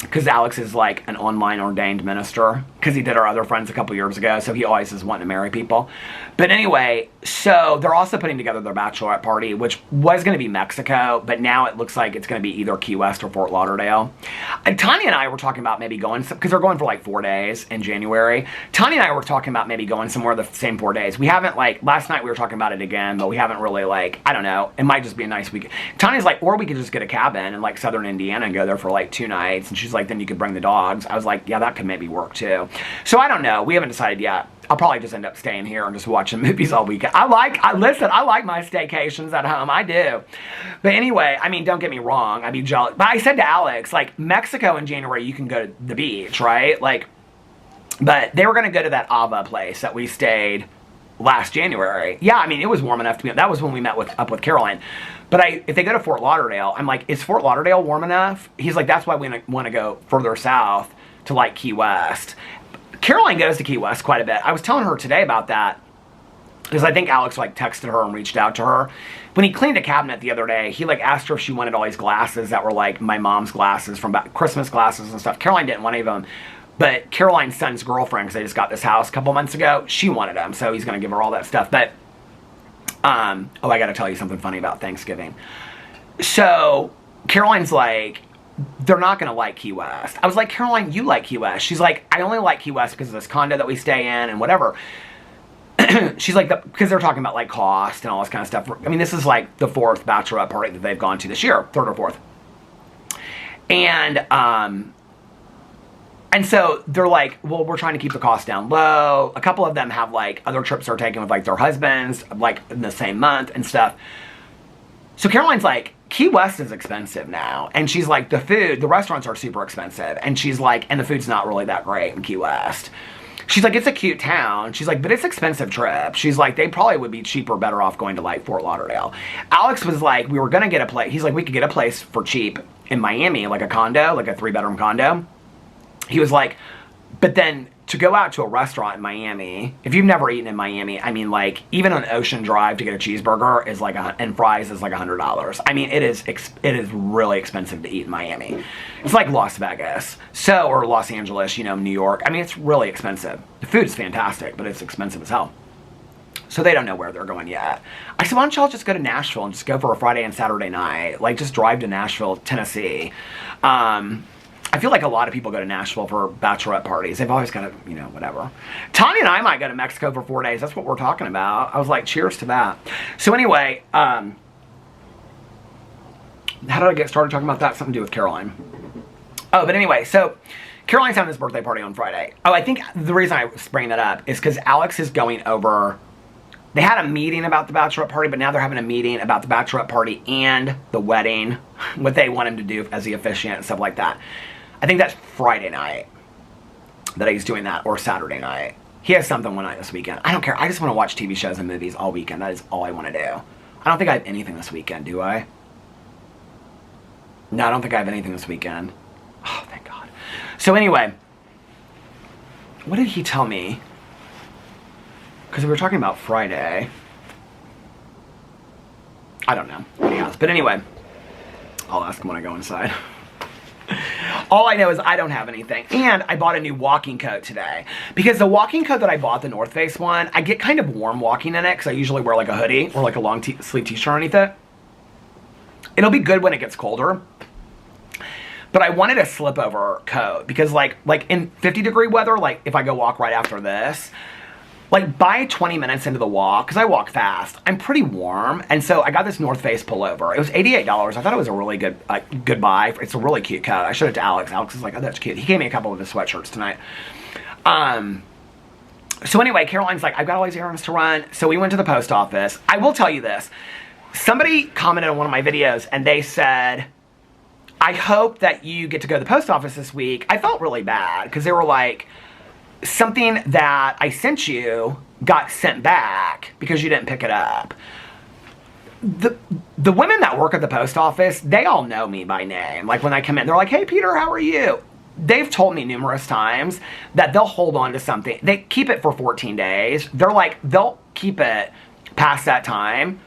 because Alex is like an online ordained minister, because he did our other friends a couple years ago, so he always is wanting to marry people. But anyway, so they're also putting together their bachelorette party, which was going to be Mexico, but now it looks like it's going to be either Key West or Fort Lauderdale. And Tanya and I were talking about maybe going, because they're going for like 4 days in January. Tanya and I were talking about maybe going somewhere the same 4 days. We haven't, like, last night we were talking about it again, but we haven't really, like, I don't know, it might just be a nice week. Tanya's like, or we could just get a cabin in like southern Indiana and go there for like 2 nights. And she's like, then you could bring the dogs. I was like, yeah, that could maybe work too. do. So I don't know. We haven't decided yet. I'll probably just end up staying here and just watching movies all weekend. I like my staycations at home. I do. But anyway, I mean, don't get me wrong. I'd be jealous. But I said to Alex, like, Mexico in January, you can go to the beach, right? Like, but they were going to go to that Ava place that we stayed last January. Yeah, I mean, it was warm enough to be. That was when we met up with Caroline. But if they go to Fort Lauderdale, I'm like, is Fort Lauderdale warm enough? He's like, that's why we want to go further south to like Key West. Caroline goes to Key West quite a bit. I was telling her today about that because I think Alex like texted her and reached out to her. When he cleaned a cabinet the other day, he like asked her if she wanted all these glasses that were like my mom's glasses from Christmas glasses and stuff. Caroline didn't want any of them. But Caroline's son's girlfriend, because they just got this house a couple months ago, she wanted them. So he's going to give her all that stuff. But, oh, I got to tell you something funny about Thanksgiving. So Caroline's like, they're not going to like Key West. I was like, Caroline, you like Key West. She's like, I only like Key West because of this condo that we stay in and whatever. She's like, because they're talking about like cost and all this kind of stuff. I mean, this is like the 4th bachelorette party that they've gone to this year, 3rd or 4th. And so they're like, well, we're trying to keep the cost down low. A couple of them have like other trips they're taking with like their husbands, like in the same month and stuff. So Caroline's like, Key West is expensive now. And she's like, the restaurants are super expensive. And she's like, and the food's not really that great in Key West. She's like, it's a cute town. She's like, but it's an expensive trip. She's like, they probably would be cheaper, better off going to like Fort Lauderdale. Alex was like, we were going to get a place. He's like, we could get a place for cheap in Miami, like a condo, like a 3-bedroom condo. He was like, but then to go out to a restaurant in Miami, if you've never eaten in Miami, I mean, like, even on Ocean Drive to get a cheeseburger is like, and fries is like $100. I mean, it is really expensive to eat in Miami. It's like Las Vegas, or Los Angeles, New York. I mean, it's really expensive. The food's fantastic, but it's expensive as hell. So they don't know where they're going yet. I said, why don't y'all just go to Nashville and just go for a Friday and Saturday night? Like, just drive to Nashville, Tennessee. I feel like a lot of people go to Nashville for bachelorette parties. They've always got to, whatever. Tanya and I might go to Mexico for 4 days. That's what we're talking about. I was like, cheers to that. So anyway, how did I get started talking about that? Something to do with Caroline. Oh, but anyway, so Caroline's having this birthday party on Friday. Oh, I think the reason I was bringing that up is because Alex is going over. They had a meeting about the bachelorette party, but now they're having a meeting about the bachelorette party and the wedding, what they want him to do as the officiant and stuff like that. I think that's Friday night that he's doing that, or Saturday night. He has something one night this weekend. I don't care. I just want to watch TV shows and movies all weekend. That is all I want to do. I don't think I have anything this weekend, do I? No, I don't think I have anything this weekend. Oh, thank God. So anyway, what did he tell me? Because we were talking about Friday. I don't know what he has. But anyway, I'll ask him when I go inside. All I know is I don't have anything. And I bought a new walking coat today. Because the walking coat that I bought, the North Face one, I get kind of warm walking in it because I usually wear like a hoodie or like a long sleeve t-shirt underneath it. It'll be good when it gets colder. But I wanted a slip over coat because like in 50-degree weather, like if I go walk right after this, like by 20 minutes into the walk, because I walk fast, I'm pretty warm. And so I got this North Face pullover. It was $88. I thought it was a really good buy. It's a really cute coat. I showed it to Alex. Alex was like, oh, that's cute. He gave me a couple of his sweatshirts tonight. So anyway, Caroline's like, I've got all these errands to run. So we went to the post office. I will tell you this. Somebody commented on one of my videos and they said, I hope that you get to go to the post office this week. I felt really bad because they were like, something that I sent you got sent back because you didn't pick it up. The women that work at the post office, they all know me by name. Like when I come in, they're like, hey Peter, how are you? They've told me numerous times that they'll hold on to something. They keep it for 14 days. They're like, they'll keep it past that time.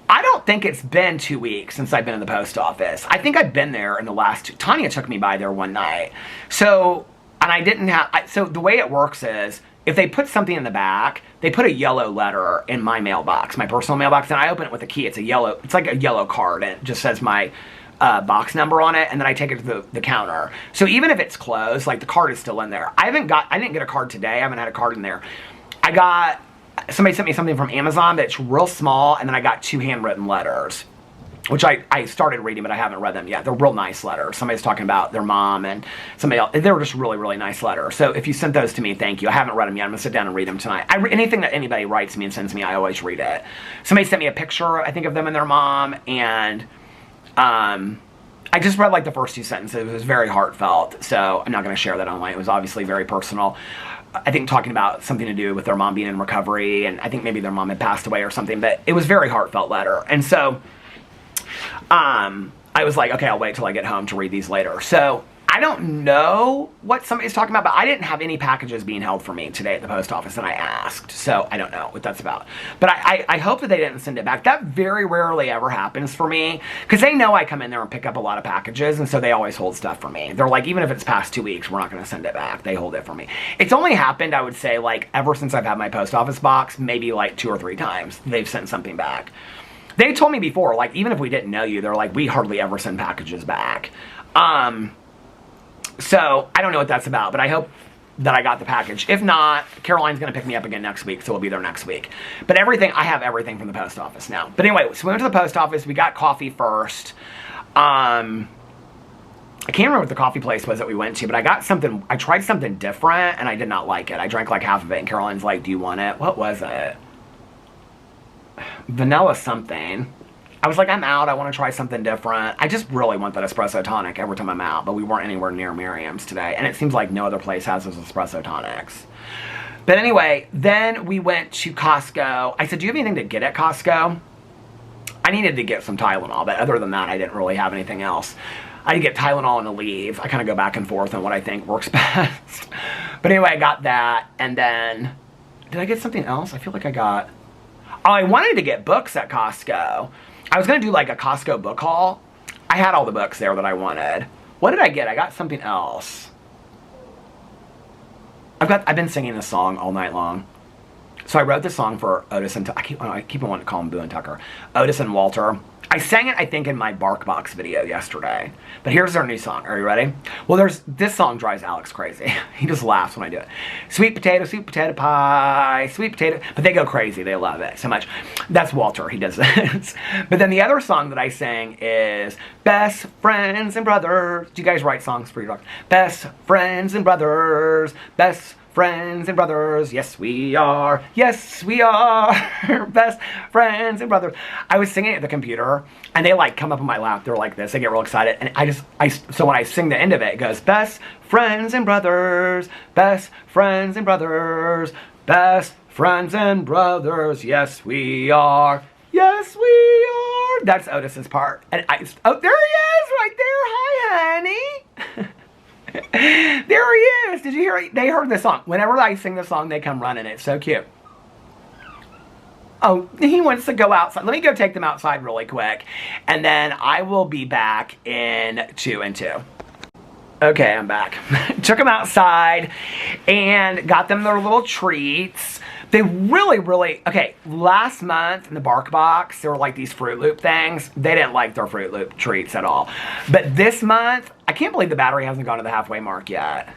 I don't think it's been 2 weeks since I've been in the post office. I think I've been there in the last two. Tanya took me by there one night. So, and I didn't have, so the way it works is, if they put something in the back, they put a yellow letter in my mailbox, my personal mailbox, and I open it with a key. It's like a yellow card, and it just says my box number on it, and then I take it to the counter. So even if it's closed, like the card is still in there. I didn't get a card today. I haven't had a card in there. Somebody sent me something from Amazon that's real small, and then I got 2 handwritten letters. which I started reading, but I haven't read them yet. They're real nice letters. Somebody's talking about their mom and somebody else. They were just really, really nice letters. So if you sent those to me, thank you. I haven't read them yet. I'm going to sit down and read them tonight. Anything that anybody writes me and sends me, I always read it. Somebody sent me a picture, I think, of them and their mom, and I just read like the first 2 sentences. It was very heartfelt, so I'm not going to share that online. It was obviously very personal. I think talking about something to do with their mom being in recovery, and I think maybe their mom had passed away or something, but it was a very heartfelt letter. And so I was like, okay, I'll wait till I get home to read these later. So I don't know what somebody's talking about, but I didn't have any packages being held for me today at the post office, and I asked. So I don't know what that's about. But I hope that they didn't send it back. That very rarely ever happens for me, because they know I come in there and pick up a lot of packages, and so they always hold stuff for me. They're like, even if it's past 2 weeks, we're not going to send it back. They hold it for me. It's only happened, I would say, like, ever since I've had my post office box, maybe like 2 or 3 times they've sent something back. They told me before, like, even if we didn't know you, they're like, we hardly ever send packages back. So I don't know what that's about, but I hope that I got the package. If not, Caroline's going to pick me up again next week, so we'll be there next week. But I have everything from the post office now. But anyway, so we went to the post office. We got coffee first. I can't remember what the coffee place was that we went to, but I tried something different, and I did not like it. I drank like half of it, and Caroline's like, do you want it? What was it? Vanilla something. I was like, I'm out. I want to try something different. I just really want that espresso tonic every time I'm out, but we weren't anywhere near Miriam's today, and it seems like no other place has those espresso tonics. But anyway, then we went to Costco. I said, do you have anything to get at Costco? I needed to get some Tylenol, but other than that, I didn't really have anything else. I did get Tylenol and Aleve. I kind of go back and forth on what I think works best. But anyway, I got that, and then, did I get something else? I feel like I got, I wanted to get books at Costco. I was going to do like a Costco book haul. I had all the books there that I wanted. What did I get? I got something else. I've been singing this song all night long. So I wrote this song for Otis and I keep wanting to call him Boo and Tucker. Otis and Walter. I sang it, I think, in my BarkBox video yesterday. But here's their new song. Are you ready? Well, this song drives Alex crazy. He just laughs when I do it. Sweet potato pie, sweet potato. But they go crazy. They love it so much. That's Walter. He does this. But then the other song that I sang is Best Friends and Brothers. Do you guys write songs for your dog? Best Friends and Brothers. Best Friends and brothers, yes we are, best friends and brothers. I was singing it at the computer, and they like come up on my lap, they're like this, they get real excited, and so when I sing the end of it, it goes, best friends and brothers, best friends and brothers, best friends and brothers, yes we are, yes we are. That's Otis's part, and oh, there he is, right there, hi honey. There he is. Did you hear it? They heard the song. Whenever I sing the song, they come running. It's so cute. Oh, he wants to go outside. Let me go take them outside really quick. And then I will be back in 2 and 2. Okay, I'm back. Took them outside and got them their little treats. They really, okay, last month in the BarkBox, there were like these Fruit Loop things. They didn't like their Fruit Loop treats at all. But this month, I can't believe the battery hasn't gone to the halfway mark yet.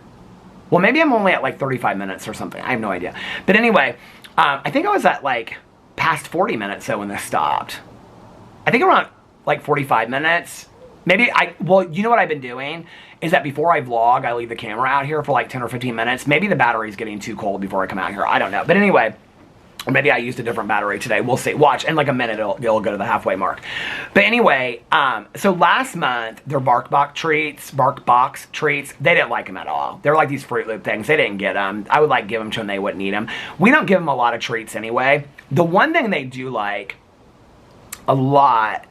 Well, maybe I'm only at like 35 minutes or something. I have no idea. But anyway, I think I was at like past 40 minutes though when this stopped. I think around like 45 minutes. Maybe well, you know what I've been doing is that before I vlog, I leave the camera out here for like 10 or 15 minutes. Maybe the battery's getting too cold before I come out here. I don't know. But anyway, or maybe I used a different battery today. We'll see. Watch. In like a minute, it'll go to the halfway mark. But anyway, so last month, their BarkBox treats, they didn't like them at all. They're like these Fruit Loop things. They didn't get them. I would like give them to them. They wouldn't eat them. We don't give them a lot of treats anyway. The one thing they do like a lot,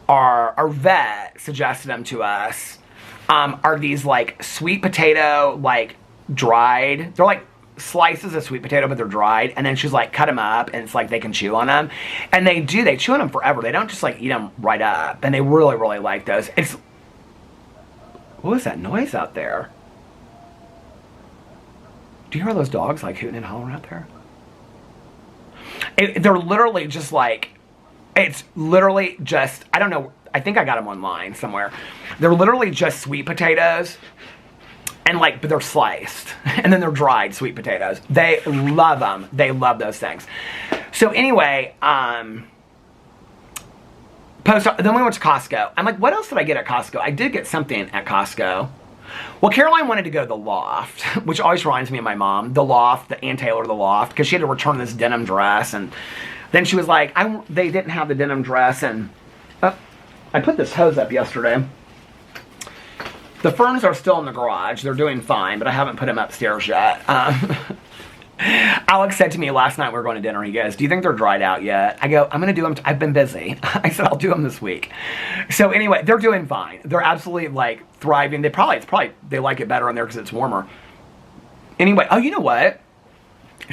our vet suggested them to us, are these like sweet potato, like dried. They're like slices of sweet potato, but they're dried. And then she's like, cut them up, and it's like they can chew on them. And they chew on them forever. They don't just like eat them right up. And they really like those. What was that noise out there? Do you hear those dogs like hooting and hollering out there? They're literally just like, it's literally just, I don't know, I think I got them online somewhere. They're literally just sweet potatoes, and like, but they're sliced, and then they're dried sweet potatoes. They love them. They love those things. So anyway, Then we went to Costco. I'm like, what else did I get at Costco? I did get something at Costco. Well, Caroline wanted to go to the Loft, which always reminds me of my mom. The Loft, the Ann Taylor, the Loft, because she had to return this denim dress, and then she was like, they didn't have the denim dress, and I put this hose up yesterday. The ferns are still in the garage. They're doing fine, but I haven't put them upstairs yet. Alex said to me last night we were going to dinner, he goes, do you think they're dried out yet? I go, I'm going to do them. I've been busy. I said, I'll do them this week. So anyway, they're doing fine. They're absolutely like thriving. They like it better in there because it's warmer. Anyway, oh, you know what?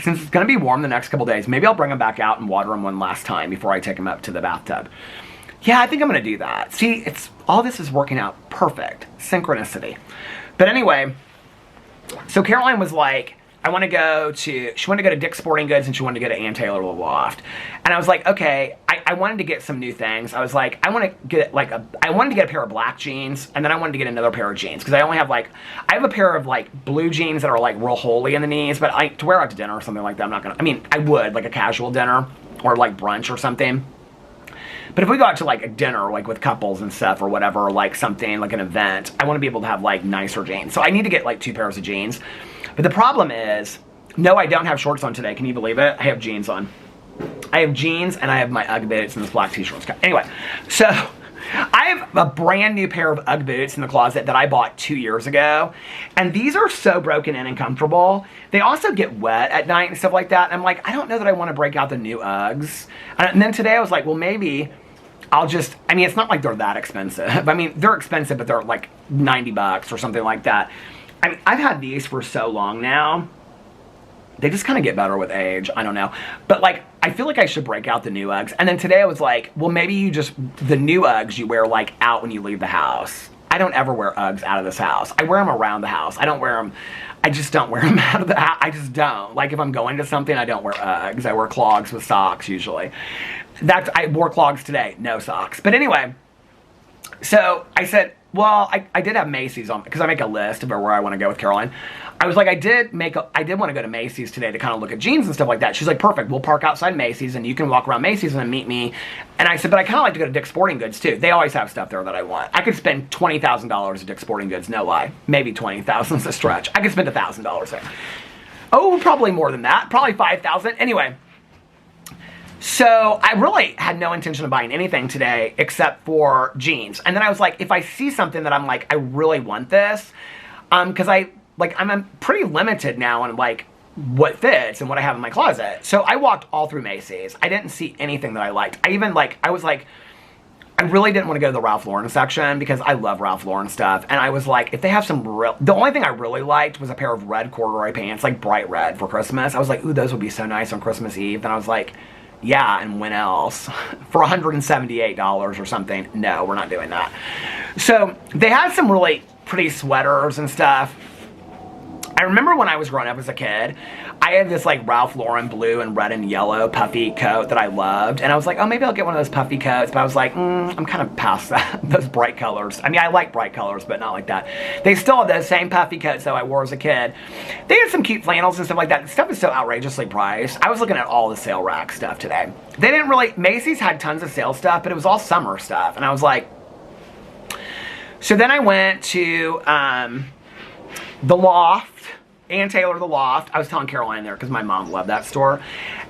Since it's going to be warm the next couple days, maybe I'll bring them back out and water them one last time before I take them up to the bathtub. Yeah, I think I'm going to do that. See, all this is working out perfect. Synchronicity. But anyway, so Caroline was like, she wanted to go to Dick's Sporting Goods and she wanted to go to Ann Taylor Loft. And I was like, okay, I wanted to get some new things. I was like, I wanted to get a pair of black jeans, and then I wanted to get another pair of jeans because I have a pair of like blue jeans that are like real holy in the knees, but to wear out to dinner or something like that, I would like a casual dinner or like brunch or something. But if we go out to like a dinner, like with couples and stuff or whatever, or like something like an event, I want to be able to have like nicer jeans. So I need to get like 2 pairs of jeans. But the problem is, no, I don't have shorts on today. Can you believe it? I have jeans on. I have jeans and I have my Ugg boots and this black t-shirt. Anyway, so I have a brand new pair of Ugg boots in the closet that I bought 2 years ago. And these are so broken in and comfortable. They also get wet at night and stuff like that. And I'm like, I don't know that I want to break out the new Uggs. And then today I was like, well, maybe it's not like they're that expensive. I mean, they're expensive, but they're like $90 or something like that. I mean, I've had these for so long now. They just kind of get better with age. I don't know. But like, I feel like I should break out the new Uggs. And then today I was like, well, maybe the new Uggs you wear like out when you leave the house. I don't ever wear Uggs out of this house. I wear them around the house. I just don't wear them out of the house. I just don't. Like if I'm going to something, I don't wear Uggs. I wear clogs with socks usually. I wore clogs today, no socks. But anyway, so I said, well, I did have Macy's on, because I make a list of where I want to go with Caroline. I was like, I did want to go to Macy's today to kind of look at jeans and stuff like that. She's like, perfect, we'll park outside Macy's and you can walk around Macy's and then meet me. And I said, but I kind of like to go to Dick's Sporting Goods too. They always have stuff there that I want. I could spend $20,000 at Dick's Sporting Goods, no lie. Maybe 20,000 is a stretch. I could spend $1,000 there. Oh, probably more than that. Probably 5,000. Anyway. So I really had no intention of buying anything today except for jeans. And then I was like, if I see something that I'm like, I really want this, because I'm pretty limited now on like what fits and what I have in my closet. So I walked all through Macy's. I didn't see anything that I liked. I really didn't want to go to the Ralph Lauren section because I love Ralph Lauren stuff. And I was like, if they have the only thing I really liked was a pair of red corduroy pants, like bright red for Christmas. I was like, ooh, those would be so nice on Christmas Eve. And I was like, yeah, and when else? For $178 or something. No, we're not doing that. So they had some really pretty sweaters and stuff. I remember when I was growing up as a kid, I had this like Ralph Lauren blue and red and yellow puffy coat that I loved. And I was like, oh, maybe I'll get one of those puffy coats. But I was like, I'm kind of past that, those bright colors. I mean, I like bright colors, but not like that. They still have those same puffy coats that I wore as a kid. They had some cute flannels and stuff like that. The stuff is so outrageously priced. I was looking at all the sale rack stuff today. Macy's had tons of sale stuff, but it was all summer stuff. And I was like, so then I went to the Loft. Ann Taylor, the Loft. I was telling Caroline there because my mom loved that store.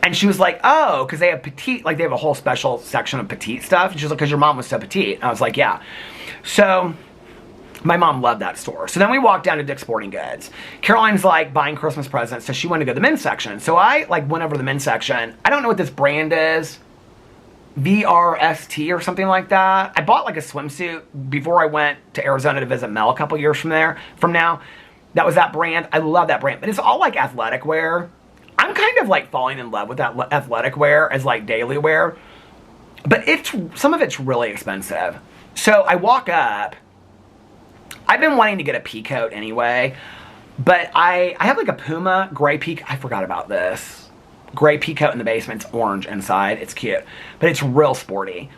And she was like, oh, because they have petite, like they have a whole special section of petite stuff. And she was like, because your mom was so petite. And I was like, yeah. So my mom loved that store. So then we walked down to Dick's Sporting Goods. Caroline's like buying Christmas presents, so she wanted to go to the men's section. So I like went over to the men's section. I don't know what this brand is. VRST or something like that. I bought like a swimsuit before I went to Arizona to visit Mel a couple years from now. That was that brand. I love that brand. But it's all like athletic wear. I'm kind of like falling in love with that athletic wear as like daily wear. But some of it's really expensive. So I walk up. I've been wanting to get a pea coat anyway. But I have like a Puma gray pea. I forgot about this. Gray pea coat in the basement. It's orange inside. It's cute. But it's real sporty.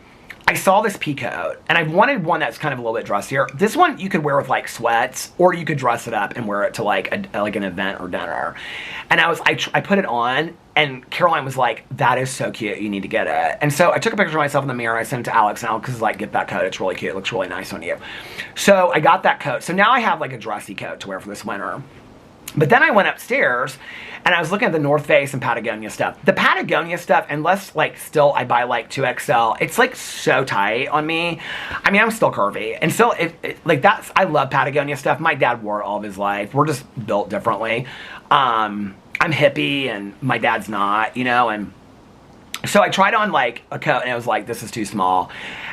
I saw this pea coat, and I wanted one that's kind of a little bit dressier. This one you could wear with like sweats, or you could dress it up and wear it to like an event or dinner. And I put it on, and Caroline was like, "That is so cute. You need to get it." And so I took a picture of myself in the mirror. I sent it to Alex, and Alex was like, "Get that coat. It's really cute. It looks really nice on you." So I got that coat. So now I have like a dressy coat to wear for this winter. But then I went upstairs and I was looking at the North Face and Patagonia stuff. The Patagonia stuff, unless like still I buy like 2XL, it's like so tight on me. I mean, I'm still curvy. And still, like that's, I love Patagonia stuff. My dad wore it all of his life. We're just built differently. I'm hippie and my dad's not, you know, and so I tried on like a coat and I was like, this is too small.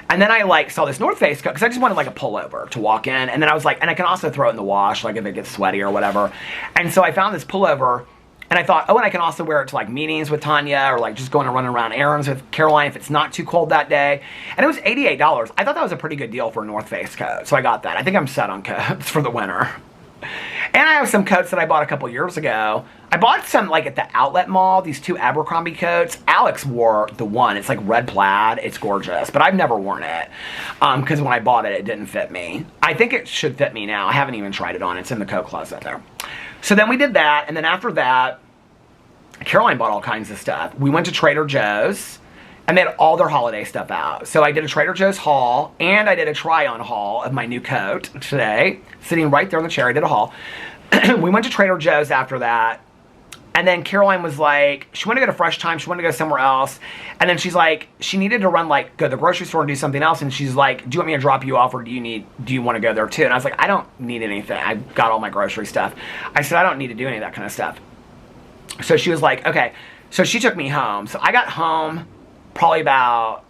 And then I like saw this North Face coat because I just wanted like a pullover to walk in. And then I was like, and I can also throw it in the wash, like if it gets sweaty or whatever. And so I found this pullover and I thought, oh, and I can also wear it to like meetings with Tanya or like just going and running around errands with Caroline if it's not too cold that day. And it was $88. I thought that was a pretty good deal for a North Face coat. So I got that. I think I'm set on coats for the winter. And I have some coats that I bought a couple years ago. I bought some like at the outlet mall, these 2 Abercrombie coats. Alex wore the one. It's like red plaid. It's gorgeous. But I've never worn it because when I bought it, it didn't fit me. I think it should fit me now. I haven't even tried it on. It's in the coat closet there. So then we did that. And then after that, Caroline bought all kinds of stuff. We went to Trader Joe's. And they had all their holiday stuff out. So I did a Trader Joe's haul, and I did a try-on haul of my new coat today. Sitting right there on the chair, I did a haul. We went to Trader Joe's after that. And then Caroline was like, she wanted to go to Fresh Time, she wanted to go somewhere else. And then she's like, she needed to run, like, go to the grocery store and do something else. And she's like, do you want me to drop you off, or do you want to go there too? And I was like, I don't need anything. I got all my grocery stuff. I said, I don't need to do any of that kind of stuff. So she was like, okay. So she took me home. So I got home probably about,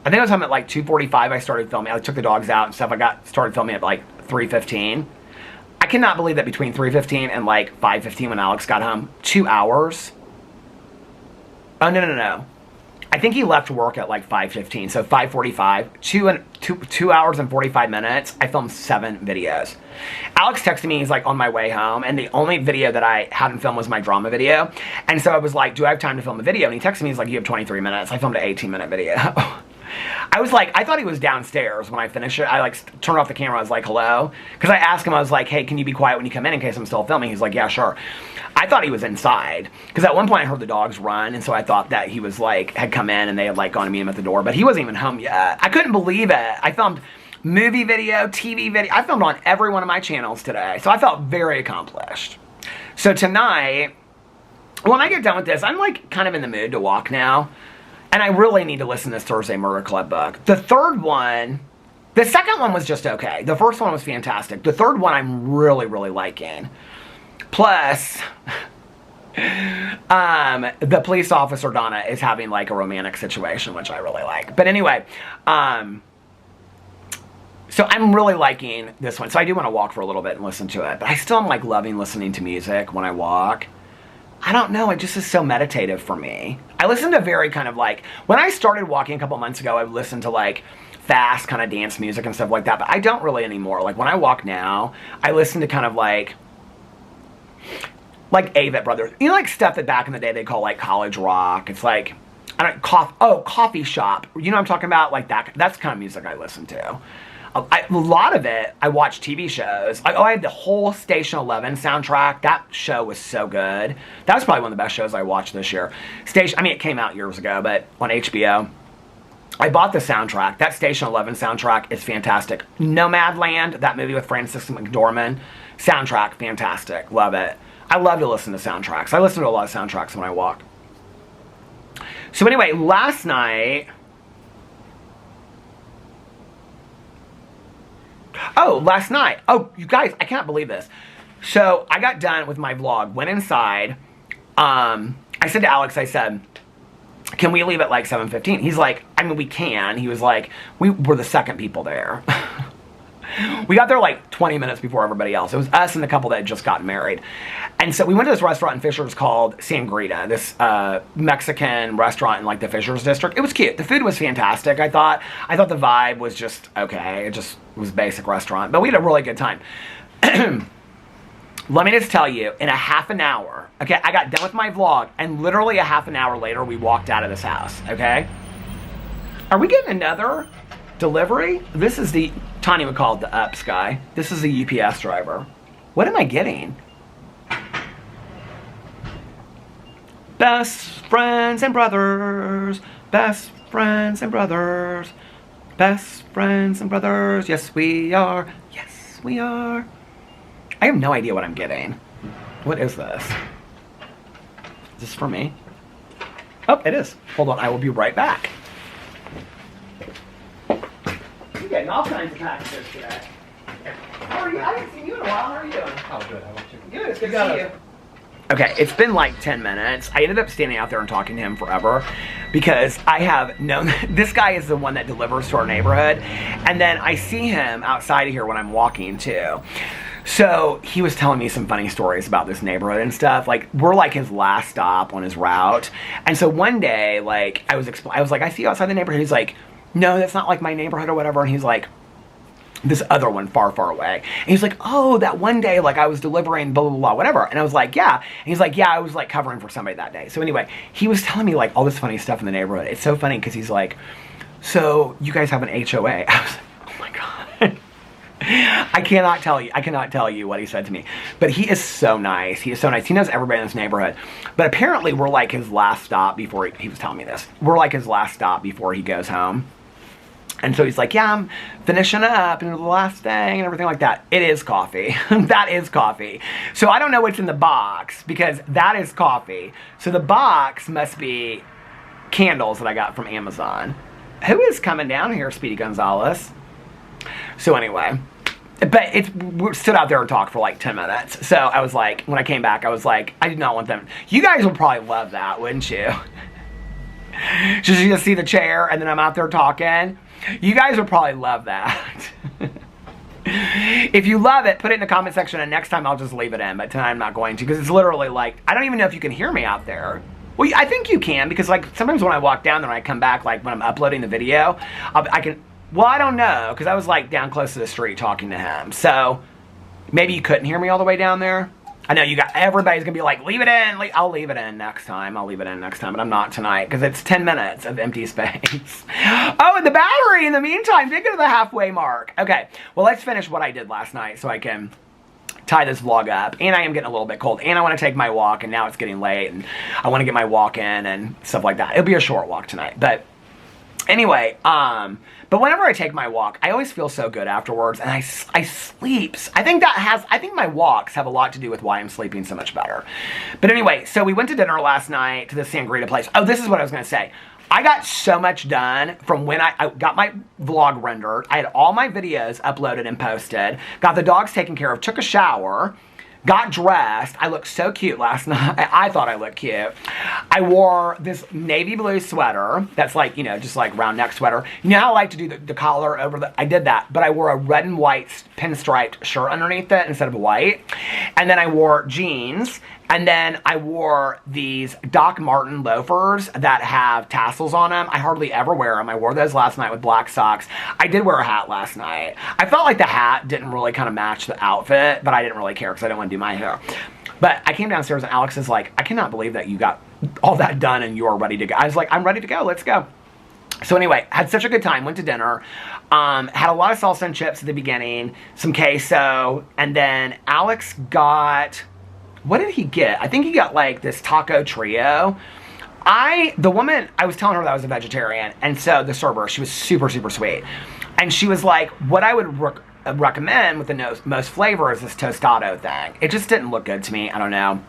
I think I was home at like 2:45. I started filming. I took the dogs out and stuff. Started filming at like 3:15. I cannot believe that between 3:15 and like 5:15 when Alex got home, 2 hours. Oh, no. I think he left work at like 5:15, so 5:45, 2 hours and 45 minutes. I filmed 7 videos. Alex texted me, he's like on my way home, and the only video that I hadn't filmed was my drama video. And so I was like, do I have time to film a video? And he texted me, he's like, you have 23 minutes. I filmed an 18-minute video. I was like, I thought he was downstairs when I finished it. I like turned off the camera. I was like, hello? Because I asked him, I was like, hey, can you be quiet when you come in case I'm still filming? He's like, yeah, sure. I thought he was inside. Because at one point I heard the dogs run. And so I thought that he was like, had come in and they had like gone to meet him at the door. But he wasn't even home yet. I couldn't believe it. I filmed movie video, TV video. I filmed on every one of my channels today. So I felt very accomplished. So tonight, when I get done with this, I'm like kind of in the mood to walk now. And I really need to listen to this Thursday Murder Club book. The third one, the second one was just okay. The first one was fantastic. The third one I'm really, really liking. Plus, the police officer, Donna, is having like a romantic situation, which I really like. But anyway, so I'm really liking this one. So I do want to walk for a little bit and listen to it. But I still am like loving listening to music when I walk. I don't know, it just is so meditative for me. I listen to very kind of like, when I started walking a couple months ago, I listened to like fast kind of dance music and stuff like that, but I don't really anymore. Like when I walk now, I listen to kind of like Avett Brothers. You know, like stuff that back in the day they call like college rock. It's like, coffee shop. You know what I'm talking about? Like that, that's the kind of music I listen to. A lot of it, I watch TV shows. I had the whole Station 11 soundtrack. That show was so good. That was probably one of the best shows I watched this year. It came out years ago, but on HBO. I bought the soundtrack. That Station 11 soundtrack is fantastic. Nomadland, that movie with Frances McDormand. Soundtrack, fantastic. Love it. I love to listen to soundtracks. I listen to a lot of soundtracks when I walk. So anyway, last night... Oh, you guys, I can't believe this. So I got done with my vlog, went inside. I said to Alex, I said, can we leave at like 7:15? He's like, I mean, we can. He was like, we were the second people there. We got there like 20 minutes before everybody else. It was us and the couple that had just gotten married. And so we went to this restaurant in Fishers called Sangrita, this Mexican restaurant in like the Fishers district. It was cute. The food was fantastic, I thought. I thought the vibe was just okay. It just was a basic restaurant. But we had a really good time. Let me just tell you, in a half an hour, okay, I got done with my vlog, and literally a half an hour later, we walked out of this house, okay? Are we getting another delivery? This is the, Tanya would call it the ups guy. This is the UPS driver. What am I getting? Best friends and brothers. Best friends and brothers. Best friends and brothers. Yes, we are. Yes, we are. I have no idea what I'm getting. What is this? Is this for me? Oh, it is. Hold on, I will be right back. You're getting all kinds of packages today. How are you? I haven't seen you in a while. How are you doing? Oh, good. How about you? Good. It's good to see you. Okay, it's been like 10 minutes. I ended up standing out there and talking to him forever because I have known this guy is the one that delivers to our neighborhood. And then I see him outside of here when I'm walking too. So he was telling me some funny stories about this neighborhood and stuff. Like, we're like his last stop on his route. And so one day, like, I was like, I see you outside the neighborhood. He's like, no, that's not like my neighborhood or whatever. And he's like, this other one far, far away. And he's like, oh, that one day, like, I was delivering blah, blah, blah, whatever. And I was like, yeah. And he's like, yeah, I was, like, covering for somebody that day. So anyway, he was telling me, like, all this funny stuff in the neighborhood. It's so funny because he's like, so you guys have an HOA. I was like, oh, my God. I cannot tell you what he said to me. But he is so nice. He is so nice. He knows everybody in this neighborhood. But apparently, we're, like, his last stop before he was telling me this. We're, like, his last stop before he goes home. And so he's like, yeah, I'm finishing up into the last thing and everything like that. It is coffee. That is coffee. So I don't know what's in the box because that is coffee. So the box must be candles that I got from Amazon. Who is coming down here, Speedy Gonzalez? So anyway, but we stood out there and talked for like 10 minutes. So I was like, when I came back, I was like, I did not want them. You guys would probably love that, wouldn't you? Just you see the chair and then I'm out there talking. You guys would probably love that. If you love it, put it in the comment section and next time I'll just leave it in. But tonight I'm not going to because it's literally like, I don't even know if you can hear me out there. Well, I think you can because like sometimes when I walk down there and I come back, like when I'm uploading the video, I can, well, I don't know because I was like down close to the street talking to him. So maybe you couldn't hear me all the way down there. I know everybody's gonna be like, leave it in. I'll leave it in next time. But I'm not tonight because it's 10 minutes of empty space. Oh, and the battery in the meantime did go to the halfway mark. Okay, well, let's finish what I did last night so I can tie this vlog up. And I am getting a little bit cold. And I want to take my walk, and now it's getting late, and I want to get my walk in and stuff like that. It'll be a short walk tonight, but anyway, but whenever I take my walk, I always feel so good afterwards, and I sleep. I think my walks have a lot to do with why I'm sleeping so much better. But anyway, so we went to dinner last night to the Sangria place. Oh, this is what I was going to say. I got so much done from when I got my vlog rendered. I had all my videos uploaded and posted, got the dogs taken care of, took a shower, got dressed. I looked so cute last night. I thought I looked cute. I wore this navy blue sweater that's like, you know, just like round neck sweater. You know how I like to do the collar over the, I did that, but I wore a red and white pinstriped shirt underneath it instead of white. And then I wore jeans. And then I wore these Doc Marten loafers that have tassels on them. I hardly ever wear them. I wore those last night with black socks. I did wear a hat last night. I felt like the hat didn't really kind of match the outfit, but I didn't really care because I didn't want to do my hair. But I came downstairs and Alex is like, I cannot believe that you got all that done and you're ready to go. I was like, I'm ready to go. Let's go. So anyway, had such a good time. Went to dinner. Had a lot of salsa and chips at the beginning. Some queso. And then Alex got... What did he get? I think he got like this taco trio. The woman, I was telling her that I was a vegetarian, and so the server, she was super, super sweet. And she was like, what I would recommend with the most flavor is this tostado thing. It just didn't look good to me. I don't know.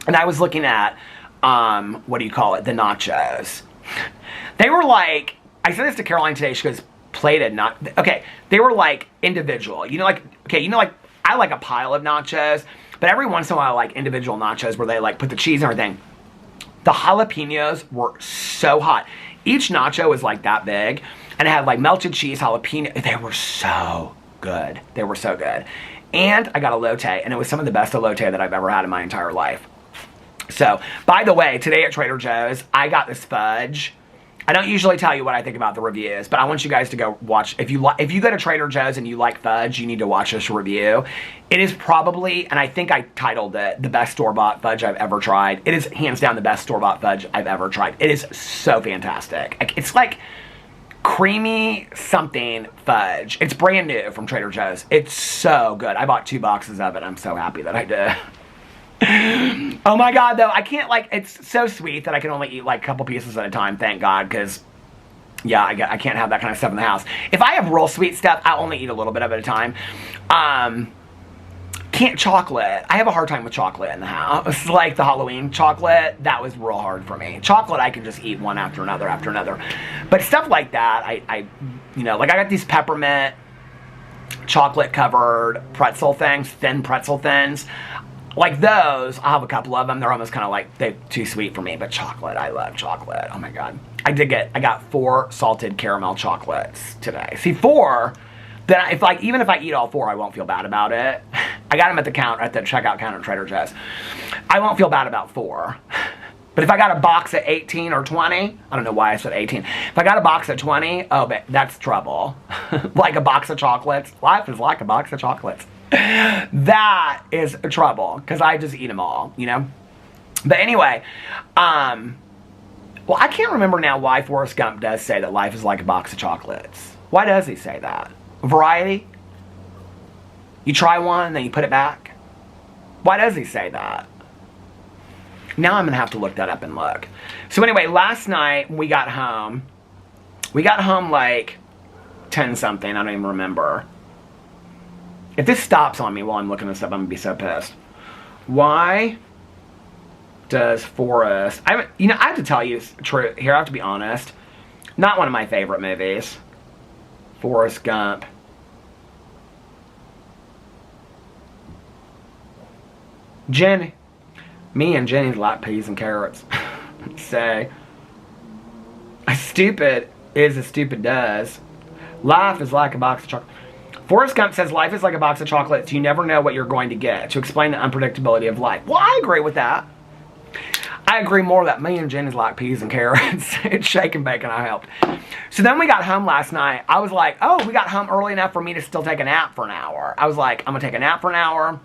And I was looking at, what do you call it? The nachos. They were like, I said this to Caroline today, she goes, plated, not, okay. They were like individual. You know, like, okay, you know, like, I like a pile of nachos. But every once in a while, like individual nachos where they like put the cheese and everything. The jalapenos were so hot. Each nacho was like that big. And it had like melted cheese, jalapeno. They were so good. They were so good. And I got elote. And it was some of the best elote that I've ever had in my entire life. So, by the way, today at Trader Joe's, I got this fudge. I don't usually tell you what I think about the reviews, but I want you guys to go watch. If you go to Trader Joe's and you like fudge, you need to watch this review. It is probably, and I think I titled it, the best store-bought fudge I've ever tried. It is hands down the best store-bought fudge I've ever tried. It is so fantastic. It's like creamy something fudge. It's brand new from Trader Joe's. It's so good. I bought 2 boxes of it. I'm so happy that I did. Oh my God, though, I can't, like, it's so sweet that I can only eat like a couple pieces at a time, thank God, because, yeah, I can't have that kind of stuff in the house. If I have real sweet stuff, I'll only eat a little bit of it at a time. Can't chocolate. I have a hard time with chocolate in the house. Like the Halloween chocolate, that was real hard for me. Chocolate, I can just eat one after another after another. But stuff like that, I you know, like I got these peppermint chocolate covered pretzel things, thin pretzel thins. Like those, I'll have a couple of them. They're almost kind of like, they're too sweet for me. But chocolate, I love chocolate. Oh my God. I got 4 salted caramel chocolates today. See, 4, then even if I eat all 4, I won't feel bad about it. I got them at the checkout counter at Trader Joe's. I won't feel bad about 4. But if I got a box at 18 or 20, I don't know why I said 18. If I got a box at 20, oh, that's trouble. Like a box of chocolates. Life is like a box of chocolates. That is trouble, because I just eat them all, you know? But anyway, well, I can't remember now why Forrest Gump does say that life is like a box of chocolates. Why does he say that? Variety? You try one, then you put it back? Why does he say that? Now I'm going to have to look that up and look. So anyway, last night we got home like 10-something, I don't even remember. If this stops on me while I'm looking this up, I'm going to be so pissed. Why does Forrest... I have to tell you true here, I have to be honest. Not one of my favorite movies. Forrest Gump. Jenny. Me and Jenny like peas and carrots. Say. Stupid is as stupid does. Life is like a box of chocolate. Forrest Gump says life is like a box of chocolates. You never know what you're going to get. To explain the unpredictability of life. Well, I agree with that. I agree more that me and Jenny's like peas and carrots. It's shake and bake and I helped. So then we got home last night. I was like, oh, we got home early enough for me to still take a nap for an hour. I was like, I'm going to take a nap for an hour.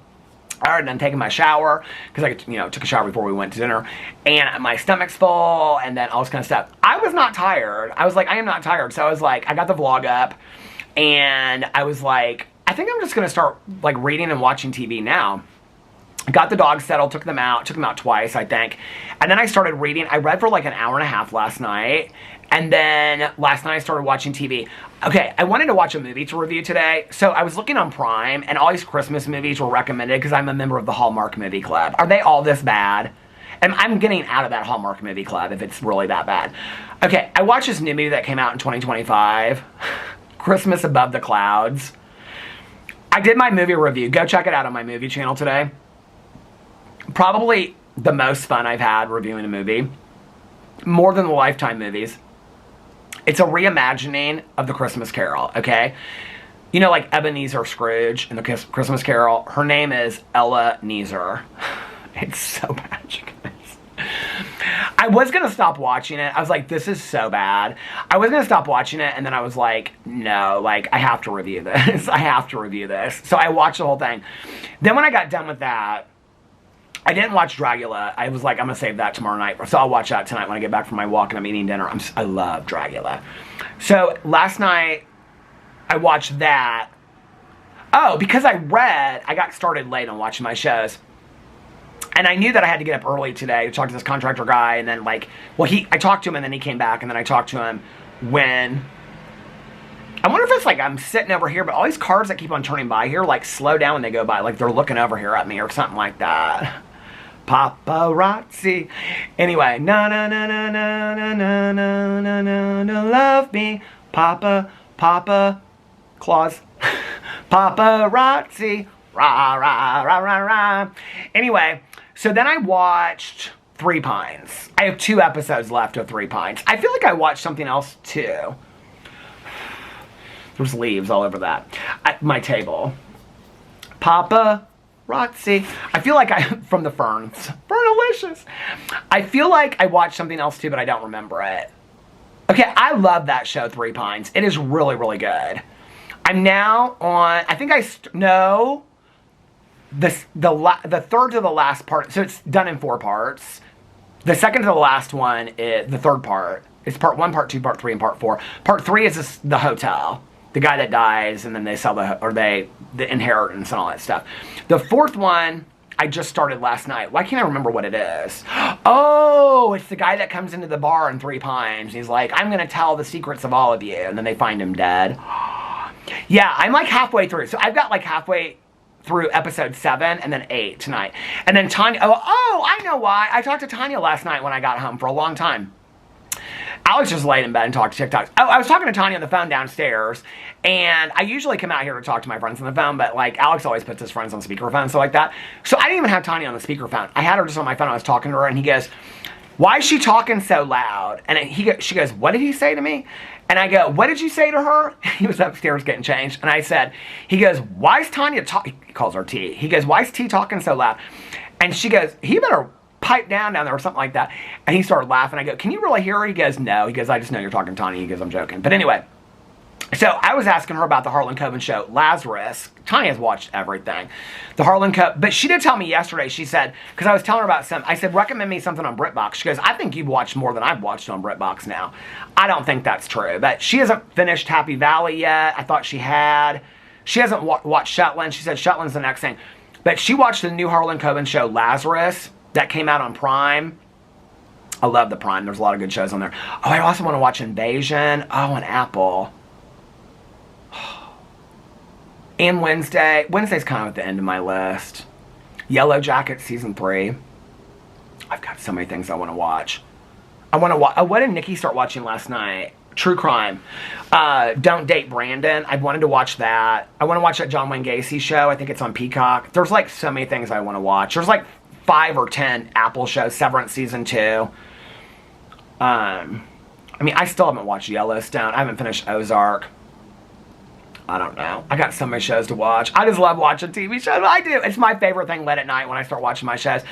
I already done taking my shower, because I took a shower before we went to dinner, and my stomach's full, and then all this kind of stuff. I was not tired. I was like, I am not tired. So I was like, I got the vlog up, and I was like, I think I'm just going to start like reading and watching TV now. Got the dogs settled, took them out twice, I think. And then I started reading. I read for like an hour and a half last night. And then last night I started watching TV. Okay, I wanted to watch a movie to review today. So I was looking on Prime, and all these Christmas movies were recommended because I'm a member of the Hallmark Movie Club. Are they all this bad? And I'm getting out of that Hallmark Movie Club if it's really that bad. Okay, I watched this new movie that came out in 2025. Christmas Above the Clouds. I did my movie review. Go check it out on my movie channel today. Probably the most fun I've had reviewing a movie. More than the Lifetime movies. It's a reimagining of the Christmas Carol, okay? You know, like Ebenezer Scrooge in the Christmas Carol. Her name is Ella Neezer. It's so bad, you guys. I was going to stop watching it. I was like, this is so bad. I was going to stop watching it, and then I was like, no, like, I have to review this. I have to review this. So I watched the whole thing. Then when I got done with that, I didn't watch Dragula. I was like, I'm going to save that tomorrow night. So I'll watch that tonight when I get back from my walk and I'm eating dinner. I love Dragula. So last night, I watched that. Oh, because I got started late on watching my shows. And I knew that I had to get up early today to talk to this contractor guy. And then like, well, I talked to him and then he came back. And then I talked to him when... I wonder if it's like I'm sitting over here, but all these cars that keep on turning by here, like slow down when they go by. Like they're looking over here at me or something like that. Paparazzi. Anyway, na na na na na na na na na na na love me, Papa Claus, paparazzi, rah rah rah rah rah. Anyway, so then I watched Three Pines. I have 2 episodes left of Three Pines. I feel like I watched something else too. There's leaves all over that. At my table. Paparazzi. I feel like from the Ferns. Fernalicious. I feel like I watched something else too, but I don't remember it. Okay, I love that show, Three Pines. It is really, really good. I'm now on, I think no. The third to the last part, so it's done in 4 parts. The second to the last one is the third part. It's part 1, part 2, part 3, and part 4. Part 3 is the hotel. The guy that dies, and then they sell the inheritance and all that stuff. The 4th one, I just started last night. Why can't I remember what it is? Oh, it's the guy that comes into the bar in 3 Pines. He's like, I'm going to tell the secrets of all of you. And then they find him dead. Yeah, I'm like halfway through. So I've got like halfway through episode 7 and then 8 tonight. And then Tanya, I know why. I talked to Tanya last night when I got home for a long time. Alex just laid in bed and talked TikToks. Oh, I was talking to Tanya on the phone downstairs, and I usually come out here to talk to my friends on the phone, but like Alex always puts his friends on speakerphone, so like that. So I didn't even have Tanya on the speakerphone. I had her just on my phone. I was talking to her, and he goes, "Why is she talking so loud?" And she goes, "What did he say to me?" And I go, "What did you say to her?" He was upstairs getting changed, and I said, he goes, "Why is Tanya talking?" He calls her T. He goes, "Why is T talking so loud?" And she goes, "He better pipe down there," or something like that. And he started laughing. I go, "Can you really hear her?" He goes, "No." He goes, "I just know you're talking to Tanya." He goes, "I'm joking." But anyway, so I was asking her about the Harlan Coben show, Lazarus. Tanya's watched everything. The Harlan Coben, but she did tell me yesterday, she said, because I was telling her about I said, recommend me something on BritBox. She goes, "I think you've watched more than I've watched on BritBox now." I don't think that's true, but she hasn't finished Happy Valley yet. I thought she had. She hasn't watched Shetland. She said Shetland's the next thing. But she watched the new Harlan Coben show, Lazarus, that came out on Prime. I love the Prime. There's a lot of good shows on there. Oh, I also want to watch Invasion. Oh, on Apple. And Wednesday. Wednesday's kind of at the end of my list. Yellow Jacket Season 3. I've got so many things I want to watch. I want to watch. Oh, what did Nikki start watching last night? True Crime. Don't Date Brandon. I wanted to watch that. I want to watch that John Wayne Gacy show. I think it's on Peacock. There's like so many things I want to watch. There's like 5 or 10 Apple shows. Severance Season 2. I mean, I still haven't watched Yellowstone. I haven't finished Ozark. I don't know. I got so many shows to watch. I just love watching TV shows. I do. It's my favorite thing late at night when I start watching my shows.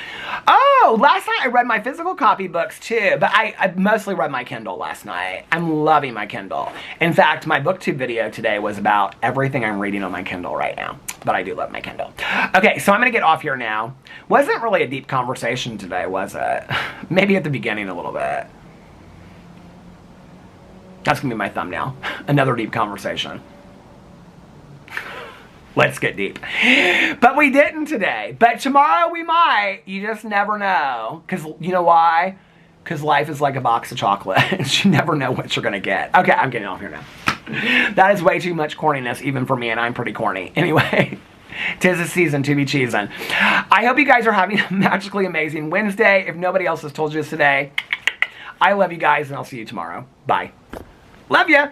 Oh, last night I read my physical copy books too, but I mostly read my Kindle last night. I'm loving my Kindle. In fact, my BookTube video today was about everything I'm reading on my Kindle right now, but I do love my Kindle. Okay, so I'm going to get off here now. Wasn't really a deep conversation today, was it? Maybe at the beginning a little bit. That's going to be my thumbnail. Another deep conversation. Let's get deep. But we didn't today. But tomorrow we might. You just never know. Because you know why? Because life is like a box of chocolates. You never know what you're going to get. Okay, I'm getting off here now. That is way too much corniness even for me, and I'm pretty corny. Anyway, 'tis the season to be cheesing. I hope you guys are having a magically amazing Wednesday. If nobody else has told you this today, I love you guys, and I'll see you tomorrow. Bye. Love ya.